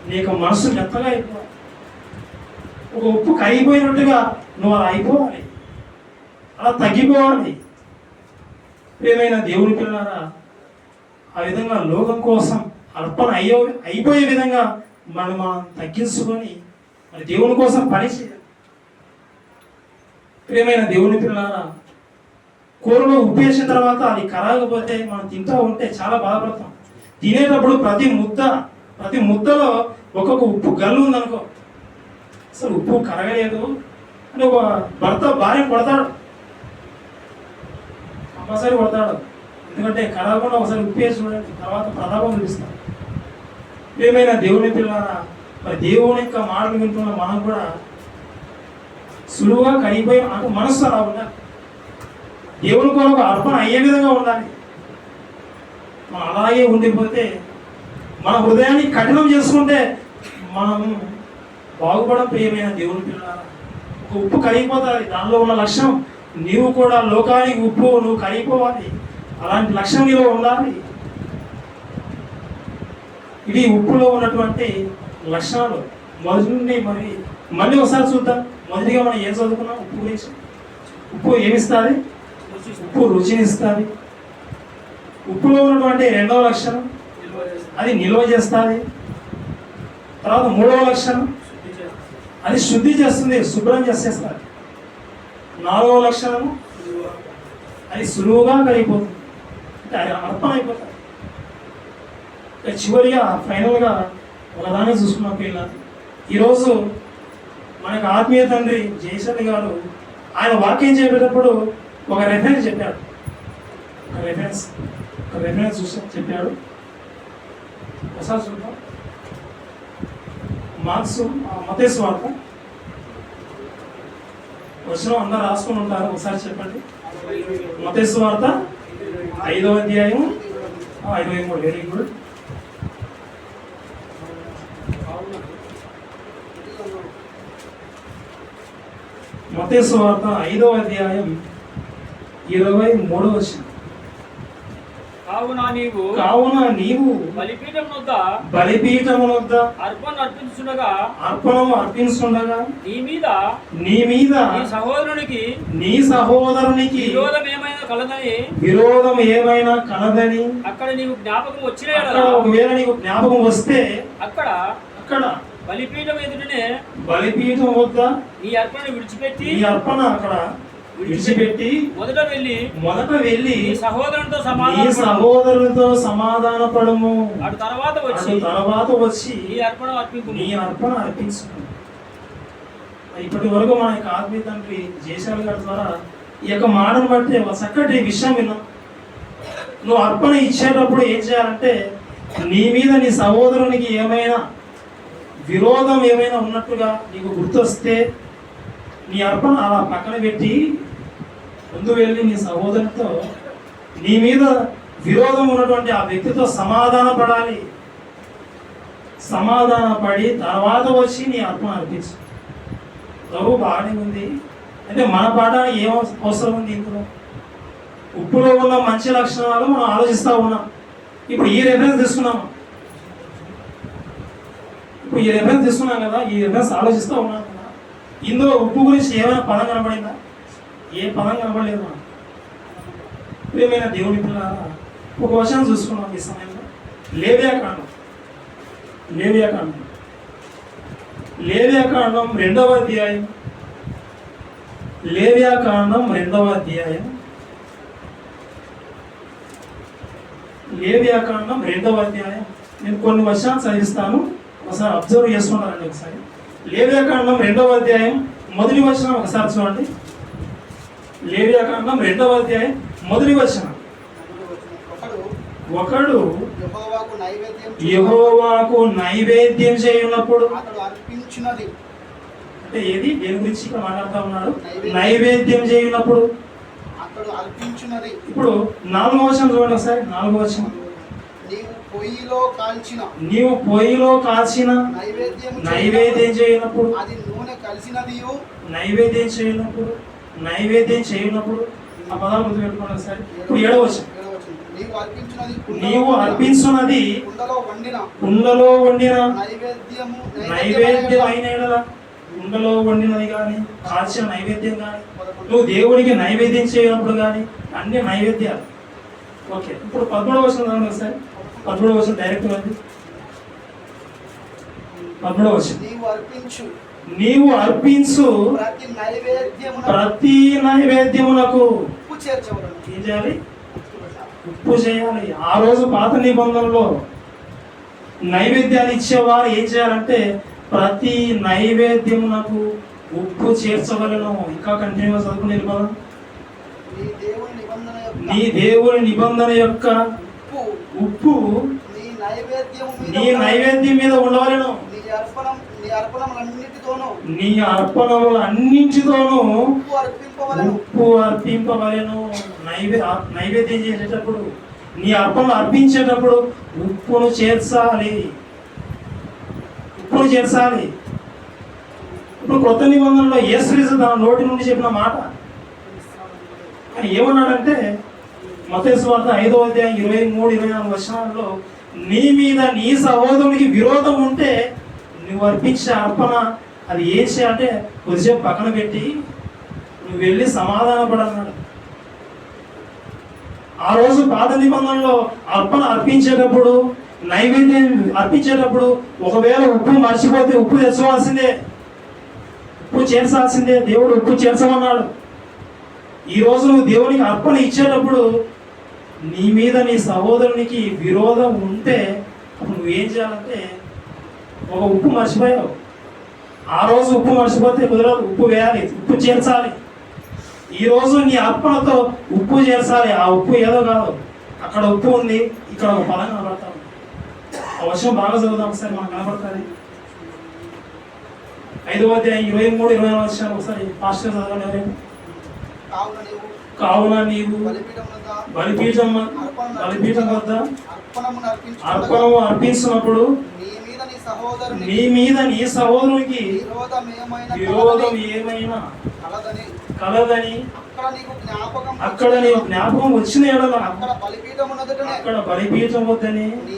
నీకు మనసు మెత్తగా అయిపోవాలి. ఒక ఉప్పు కరిగిపోయినట్టుగా నువ్వు అలా అయిపోవాలి, అలా తగ్గిపోవాలి. ఏమైనా దేవుని పిల్లలారా, ఆ విధంగా లోకం కోసం అర్పణ అయిపోయే విధంగా మనం తగ్గించుకొని మరి దేవుని కోసం పని చేయాలి. ప్రియమైన దేవుని పిల్లలారా, కూరలో ఉప్పు వేసిన తర్వాత అది కరగకపోతే మనం తింటూ ఉంటే చాలా బాధపడతాం. తినేటప్పుడు ప్రతి ముద్దలో ఒక్కొక్క ఉప్పు గల్లు ఉందనుకో, అసలు ఉప్పు కరగలేదు అని ఒక భర్త భార్య కొడతాడు, కంపల్సరీ కొడతాడు. ఎందుకంటే కరగకుండా ఒకసారి ఉప్పు వేసి చూడండి, తర్వాత ప్రతాపం చూపిస్తాడు. ఏమైనా దేవుని పిల్లలారా, మరి దేవుని యొక్క మాటలు వింటున్న మనం కూడా సులువుగా కరిగిపోయి మనసు అలా ఉండాలి. దేవుని కొరకు అర్పణ అయ్యే విధంగా ఉండాలి. మనం అలాగే ఉండిపోతే, మన హృదయాన్ని కఠినం చేసుకుంటే మనం బాగుపడం. ప్రియమైన దేవుని పిల్లలారా, ఒక ఉప్పు కరిగిపోతుంది. దానిలో ఉన్న లక్ష్యం నీవు కూడా లోకానికి ఉప్పు, నువ్వు కరిగిపోవాలి. అలాంటి లక్ష్యం నీలో ఉండాలి. ఇది ఉప్పులో ఉన్నటువంటి లక్షణాలు. మొదటి నుండి మళ్ళీ ఒకసారి చూద్దాం. మొదటిగా మనం ఏం చదువుకున్నాం ఉప్పు గురించి? ఉప్పు ఏమిస్తుంది? ఉప్పు రుచిని ఇస్తుంది. ఉప్పులో ఉన్నటువంటి రెండవ లక్షణం అది నిల్వ చేస్తుంది. తర్వాత మూడవ లక్షణం అది శుద్ధి చేస్తుంది, శుభ్రం చేసేస్తుంది. నాలుగవ లక్షణం అది సులువుగా కరిగిపోతుంది, అంటే అది అర్పణ అయిపోతుంది. చివరిగా ఫైనల్గా ఒకదాన్ని చూసుకున్న పిల్ల, ఈరోజు మనకు ఆత్మీయ తండ్రి జయశంకర్ గారు ఆయన వాక్యం చెప్పేటప్పుడు ఒక రెఫరెన్స్ చెప్పాడు. ఒక రెఫరెన్స్ చూసి చెప్పాడు. ఒకసారి చూద్దాం. మత్తయి సువార్త వచ్చిన అందరూ రాసుకుని ఉంటారు, ఒకసారి చెప్పండి. మత్తయి సువార్త 5వ అధ్యాయం 23. Very good. మత్తయి సువార్త 5వ అధ్యాయం 23వ వచనం. కావున నీవు బలిపీఠము వద్ద అర్పణము అర్పించుండగా నీ మీద నీ సహోదరునికి విరోధం ఏమైనా కలదని అక్కడ నీకు జ్ఞాపకం వచ్చిన ఒకవేళ నీకు జ్ఞాపకం వస్తే అక్కడ బలిపీఠం ఎదుటనే బలిపీఠం వద్ద నీ అర్పణ విడిచిపెట్టి అక్కడ విడిచిపెట్టి మొదట వెళ్ళి సహోదరునితో సమాధానపడము. అటు తర్వాత వచ్చి నీ అర్పణ అర్పించు. ఇప్పటి వరకు మన యొక్క ఆత్మీయ తండ్రి జయశాలి గారి ద్వారా ఈ యొక్క మాటను బట్టి ఒక చక్కటి విషయం విన్నాం. నువ్వు అర్పణ ఇచ్చేటప్పుడు ఏం చేయాలంటే, నీ మీద నీ సహోదరునికి ఏమైనా విరోధం ఏమైనా ఉన్నట్టుగా నీకు గుర్తొస్తే నీ అర్పణ అలా పక్కన పెట్టి ముందు వెళ్ళి నీ సహోదరునితో, నీ మీద విరోధం ఉన్నటువంటి ఆ వ్యక్తితో సమాధాన పడి తర్వాత వచ్చి నీ అర్పణ అర్పించు. ప్రభు బాగానే ఉంది అంటే మన పాట ఏం అవసరం ఉంది ఇందులో? ఉప్పులో ఉన్న మంచి లక్షణాలు మనం ఆలోచిస్తూ ఉన్నాం. ఇప్పుడు ఈ రెఫరెన్స్ తీసుకున్నాం కదా, ఈ రెఫరెన్స్ ఆలోచిస్తూ ఉన్నాం కదా. ఇందులో ఉప్పు గురించి ఏమైనా పదం కనబడిందా? ఏ పదం కనబడలేదు. ప్రియమైన దేవుని పిల్లలారా, ఒక వచనం చూసుకున్నాం ఈ సమయంలో. లేవ్యాకాండం 2వ అధ్యాయం. లేవ్యాకాండం 2వ అధ్యాయం. లేవ్యాకాండం 2వ అధ్యాయం. నేను కొన్ని వచనాలు చదివిస్తాను, ఒకసారి అబ్జర్వ్ చేసుకుంటారండి. ఒకసారి లేవ్యాకాండం 2వ అధ్యాయం మొదటి వచనం ఒకసారి చూడండి. లేవ్యాకాండం 2వ అధ్యాయం మొదటి వచనం. ఒకడు యెహోవాకు నైవేద్యం చేయునప్పుడు, అంటే ఏది దేని గురించి ఇక్కడ మాట్లాడుతూ ఉన్నాడు? నైవేద్యం చేయునప్పుడు. ఇప్పుడు 4వ వచనం చూడండి ఒకసారి. 4వ వచనం. నీవు పొయ్యిలో కాల్చిన నైవేద్యం చేయనప్పుడు, నైవేద్యం చేయనప్పుడు ఆ పదాలు గుర్తుపెట్టుకోండి ఒకసారి. ఇప్పుడు 7వ వచనం. నీవు అర్పించున్నది కుండలో వండిన నైవేద్యం అయిన ఎడల, కుండలో వండినది కానీ కాల్చిన నైవేద్యం కానీ, నువ్వు దేవుడికి నైవేద్యం చేయనప్పుడు కానీ అన్ని నైవేద్యాలు. ఓకే, ఇప్పుడు 13వ వచనం ఒకసారి. 13వ వచనం డైరెక్ట్ ఉంది. 13వ వచనం. నీవు అర్పించు ప్రతి నైవేద్యమునకు ఏం చేయాలి? ఉప్పు చేయాలి. ఆ రోజు పాత నిబంధనలో నైవేద్యాలు ఇచ్చేవారు ఏం చేయాలంటే ప్రతి నైవేద్యమునకు ఉప్పు చేర్చవలను. ఇంకా కంటిన్యూగా చదువుకుని వెళ్ళిపోదాం. నీ దేవుని నిబంధన యొక్క ఉప్పు నీ నైవేద్యం మీద ఉండవలను. నీ అర్పణములన్నింటితోనూ ఉప్పు అర్పింపవలెను. నైవేద్యం చేసేటప్పుడు, నీ అర్పణలు అర్పించేటప్పుడు ఉప్పును చేర్చాలి. ఇప్పుడు కొత్త నిబంధనలో యేసుక్రీస్తు తన నోటి నుండి చెప్పిన మాట ఆయన ఏమన్నాడంటే, మత్తయి సువార్త 5వ అధ్యాయం 23-24 వచనాల్లో, నీ మీద నీ సహోదరునికి విరోధం ఉంటే నువ్వు అర్పించే అర్పణ అది ఏం చేయాలంటే కొద్దిసేపు పక్కన పెట్టి నువ్వు వెళ్ళి సమాధానపడన్నాడు. ఆ రోజు పాత నిబంధనలో అర్పణ అర్పించేటప్పుడు, నైవేద్యం అర్పించేటప్పుడు ఒకవేళ ఉప్పు మర్చిపోతే ఉప్పు తెచ్చుకోవాల్సిందే, ఉప్పు చేర్చాల్సిందే. దేవుడు ఉప్పు చేర్చమన్నాడు. ఈరోజు నువ్వు దేవునికి అర్పణ ఇచ్చేటప్పుడు నీ మీద నీ సహోదరునికి విరోధం ఉంటే అప్పుడు నువ్వేం చేయాలంటే, ఒక ఉప్పు మర్చిపోయావు, ఆ రోజు ఉప్పు మర్చిపోతే కుదరదు, ఉప్పు వేయాలి, ఉప్పు చేర్చాలి. ఈరోజు నీ అర్పణతో ఉప్పు చేర్చాలి. ఆ ఉప్పు ఏదో కాదు, అక్కడ ఉప్పు ఉంది, ఇక్కడ ఒక పదం కనబడతా ఉంది. ఆ వర్షం బాగా చదువుదాం ఒకసారి, మనకు కనబడుతుంది. 5వ అధ్యాయం 23-24 వర్షాలు ఒకసారి ఫాస్ట్గా చదవండి ఎవరైనా. కావున నీవు బలిపీఠం వద్ద అర్పణము అర్పించినప్పుడు నీ మీద నీ సహోదరునికి విరోధం ఏమైనా కలదని అక్కడ నీ జ్ఞాపకం వచ్చిన ఎడల అక్కడ బలిపీఠం వద్దని నీ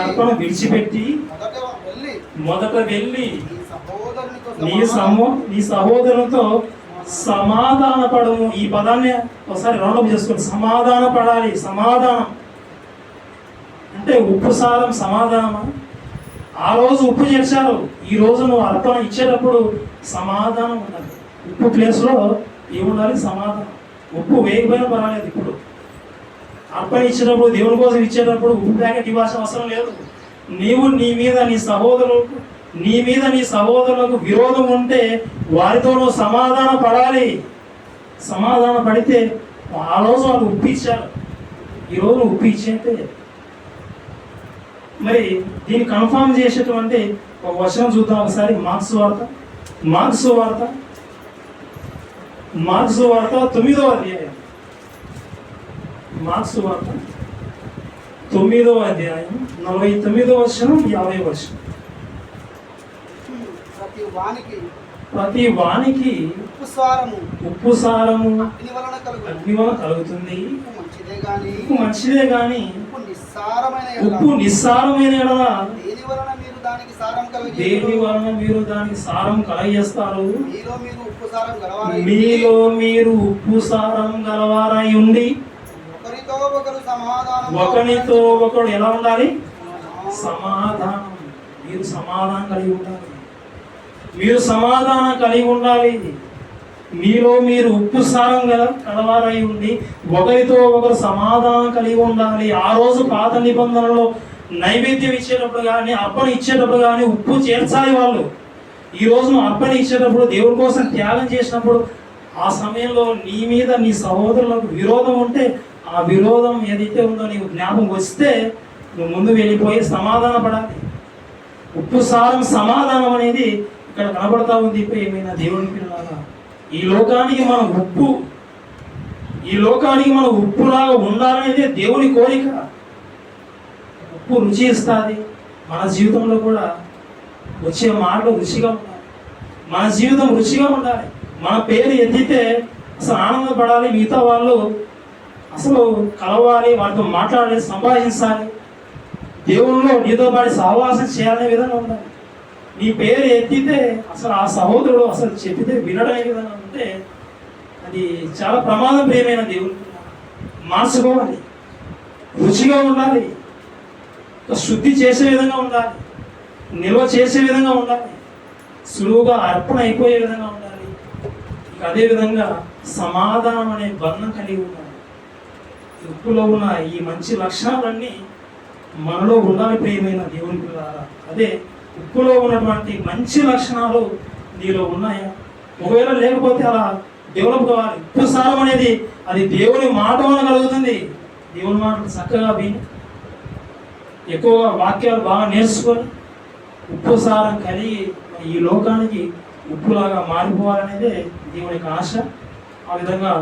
అర్పణ విడిచిపెట్టి మొదట వెళ్ళి నీ సహోదరునితో సమాధాన పడము. ఈ పదాన్ని ఒకసారి రౌండప్ చేసుకోండి. సమాధాన పడాలి. సమాధానం అంటే ఉప్పు సారం సమాధానమా? ఆ రోజు ఉప్పు చేశారు, ఈ రోజు నువ్వు అర్పణ ఇచ్చేటప్పుడు సమాధానం ఉండాలి. ఉప్పు ప్లేస్లో ఏముండాలి? సమాధానం. ఉప్పు వేయకపోయినా పర్వాలేదు. ఇప్పుడు అర్పణ ఇచ్చేటప్పుడు, దేవుని కోసం ఇచ్చేటప్పుడు ఉప్పు ప్యాకెట్ ఇవ్వాల్సిన అవసరం లేదు. నీవు నీ మీద నీ సహోదరులకు విరోధం ఉంటే వారితో నువ్వు సమాధాన పడాలి. సమాధాన పడితే ఆ రోజు వాళ్ళు ఉప్పు ఇచ్చారు, ఈరోజు నువ్వు ఉప్పు ఇచ్చేస్తే మరి దీన్ని కన్ఫర్మ్ చేసేటువంటి ఒక వచనం చూద్దాం ఒకసారి. మార్క్స్ వార్త 9వ అధ్యాయం. మార్క్స్ వార్త 9వ అధ్యాయం 49వ వచనం 50వ వచనం. ప్రతి వానికి ఉప్పు సారము అగ్ని వలన కలుగుతుంది. ఉప్పు మంచిదే గాని ఉప్పు నిస్సారమైన ఎడల దానికి సారం దేని కలుగు వలన మీరు దానికి సారం కలగజేస్తారు? మీలో మీరు ఉప్పు సారం గలవారై మీలో మీరు ఉప్పు సారం గలవారై ఉండి ఒకరితో ఒకరు సమాధానం ఒకరితో ఒకడు ఎలా ఉండాలి? సమాధానం. మీరు సమాధానం కలిగి ఉండాలి. మీరు సమాధానం కలిగి ఉండాలి. మీలో మీరు ఉప్పు సారం కలవారై ఉండి ఒకరితో ఒకరు సమాధానం కలిగి ఉండాలి. ఆ రోజు పాత నిబంధనలో నైవేద్యం ఇచ్చేటప్పుడు కానీ అర్పణ ఇచ్చేటప్పుడు కానీ ఉప్పు చేర్చాలి వాళ్ళు. ఈ రోజు నువ్వు అర్పణ ఇచ్చేటప్పుడు దేవుడి కోసం త్యాగం చేసినప్పుడు ఆ సమయంలో నీ మీద నీ సహోదరులకు విరోధం ఉంటే ఆ విరోధం ఏదైతే ఉందో నీకు జ్ఞాపకం వస్తే నువ్వు ముందు వెళ్ళిపోయి సమాధాన పడాలి. ఉప్పు సారం సమాధానం అనేది ఇక్కడ కనబడతా ఉంది. ప్రియమైన దేవుని పిల్లలారా, ఈ లోకానికి మనం ఉప్పు, ఈ లోకానికి మనం ఉప్పులాగా ఉండాలనేది దేవుని కోరిక. ఉప్పు రుచి ఇస్తుంది. మన జీవితంలో కూడా వచ్చే మాటలు రుచిగా ఉండాలి. మన జీవితం రుచిగా ఉండాలి. మన పేరు ఎత్తితే అసలు ఆనందపడాలి. మిగతా వాళ్ళు అసలు కలవాలి, వారితో మాట్లాడాలి, సంభాషించాలి, దేవుళ్ళు నీతో పాటు సహవాసం చేయాలనే విధంగా ఉండాలి. నీ పేరు ఎత్తితే అసలు ఆ సహోదరుడు అసలు చెప్పితే వినడం ఏ విధంగా ఉంటే అది చాలా ప్రమాదం. ప్రియమైన దేవుడు మార్చుకోవాలి, రుచిగా ఉండాలి, శుద్ధి చేసే విధంగా ఉండాలి, నిల్వ చేసే విధంగా ఉండాలి, సులువుగా అర్పణ అయిపోయే విధంగా ఉండాలి. అదేవిధంగా సమాధానం అనే బంధం కలిగి ఉండాలి. ఉప్పులో ఉన్న ఈ మంచి లక్షణాలన్నీ మనలో ఉండాలి. ప్రియమైన దేవుని పిల్లలారా, అదే ఉప్పులో ఉన్నటువంటి మంచి లక్షణాలు నీలో ఉన్నాయా? ఒకవేళ లేకపోతే అలా డెవలప్ కావాలి. ఉప్పు సారం అనేది అది దేవుని మాట వల్ల కలుగుతుంది. దేవుని మాటలు చక్కగా విని ఎక్కువగా వాక్యాలు బాగా నేర్చుకొని ఉప్పు సారం కలిగి ఈ లోకానికి ఉప్పులాగా మారిపోవాలనేదే దేవుని యొక్క ఆశ. ఆ విధంగా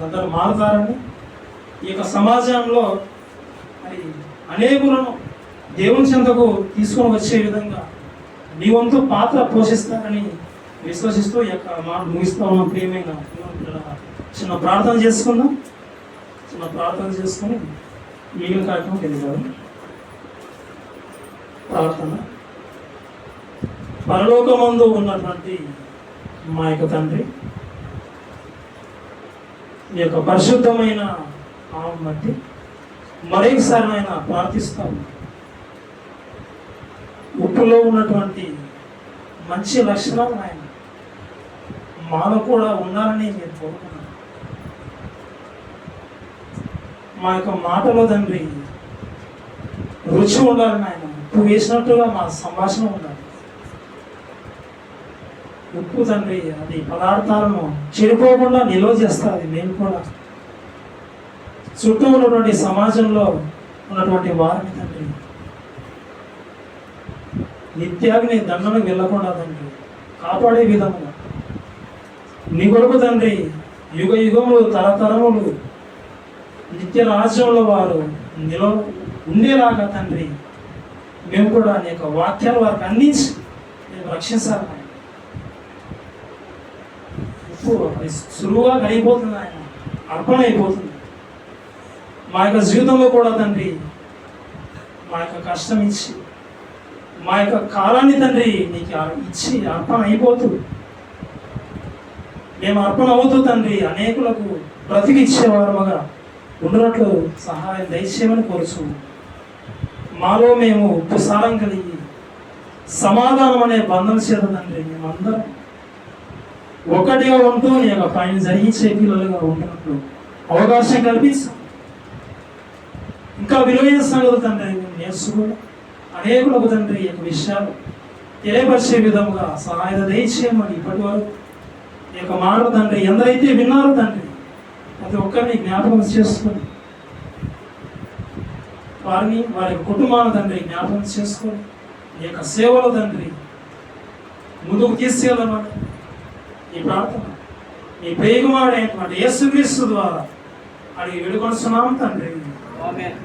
అందరూ మారుతారని ఈ యొక్క సమాజంలో మరి అనేకులను దేవుని చెంతకు తీసుకొని వచ్చే విధంగా నీ వంతు పాత్ర పోషిస్తారని విశ్వసిస్తూ ఈ యొక్క మాట ముగిస్తూ ఉన్నాం. ప్రియమైన చిన్న ప్రార్థన చేసుకుందాం. చిన్న ప్రార్థన చేసుకుని మిగిలిన కార్యక్రమం తెలియదు. ప్రార్థన. పరలోకమందు ఉన్నటువంటి మా యొక్క తండ్రి, మీ యొక్క పరిశుద్ధమైన నామమును బట్టి మరొకసారి ఆయన ప్రార్థిస్తాము. ఉప్పులో ఉన్నటువంటి మంచి లక్షణాలు ఆయన మాలో కూడా ఉండాలని నేను కోరుకున్నాను. మా యొక్క మాటలో తండ్రి రుచి ఉండాలని ఆయన ఉప్పు వేసినట్టుగా మా సంభాషణ ఉండాలి. ఉప్పు తండ్రి అది పదార్థాలను చెడిపోకుండా నిల్వ చేస్తుంది. నేను కూడా చుట్టూ ఉన్నటువంటి సమాజంలో ఉన్నటువంటి వారిని తండ్రి నిత్యాగ్ని దండనకు వెళ్ళకుండా తండ్రి కాపాడే విధంగా నీ కొరకు తండ్రి యుగ యుగములు తరతరములు నిత్య రాజ్యంలో వారు ఉండేలాగా తండ్రి మేము కూడా నీ యొక్క వాక్యాలు వారికి అందించి మేము రక్షించాలి. ఉప్పు అది సులువుగా కలిగిపోతుంది, ఆయన అర్పణ అయిపోతుంది. మా యొక్క జీవితంలో కూడా తండ్రి మా యొక్క కష్టం ఇచ్చి మా యొక్క కాలాన్ని తండ్రి నీకు ఇచ్చి అర్పణ అయిపోతూ మేము అర్పణ అవుతూ తండ్రి అనేకులకు బ్రతికిచ్చేవారముగా ఉండినట్లు సహాయం దయచేయమని కోరుచు. మాలో మేము ఉప్పు సారం కలిగి సమాధానం అనే బంధం చేత తండ్రి మేమందరం ఒకటిగా ఉంటూ నీ యొక్క పైన జరిగించే పిల్లలుగా ఉంటున్నట్లు అవకాశం కల్పిస్తాం. ఇంకా విలువైన సంగతులు తండ్రి మేము నేర్చుకుని అనేకులకు తండ్రి ఈ యొక్క విషయాలు తెలియపరిచే విధముగా సహాయం దయచేయమని ఇప్పటి వరకు ఈ యొక్క మాటలు తండ్రి ఎందరైతే విన్నారో తండ్రి ప్రతి ఒక్కరిని జ్ఞాపకం చేసుకొని వారిని వారి కుటుంబాన్ని తండ్రి జ్ఞాపకం చేసుకొని ఈ యొక్క సేవలో తండ్రి ముందుకు తీసుకెళ్ళమని ఈ ప్రార్థన ఈ ప్రియకుమారుడైనటువంటి యేసుక్రీస్తు ద్వారా అడిగి వేడుకొనుచున్నాము తండ్రి. ఆమేన్.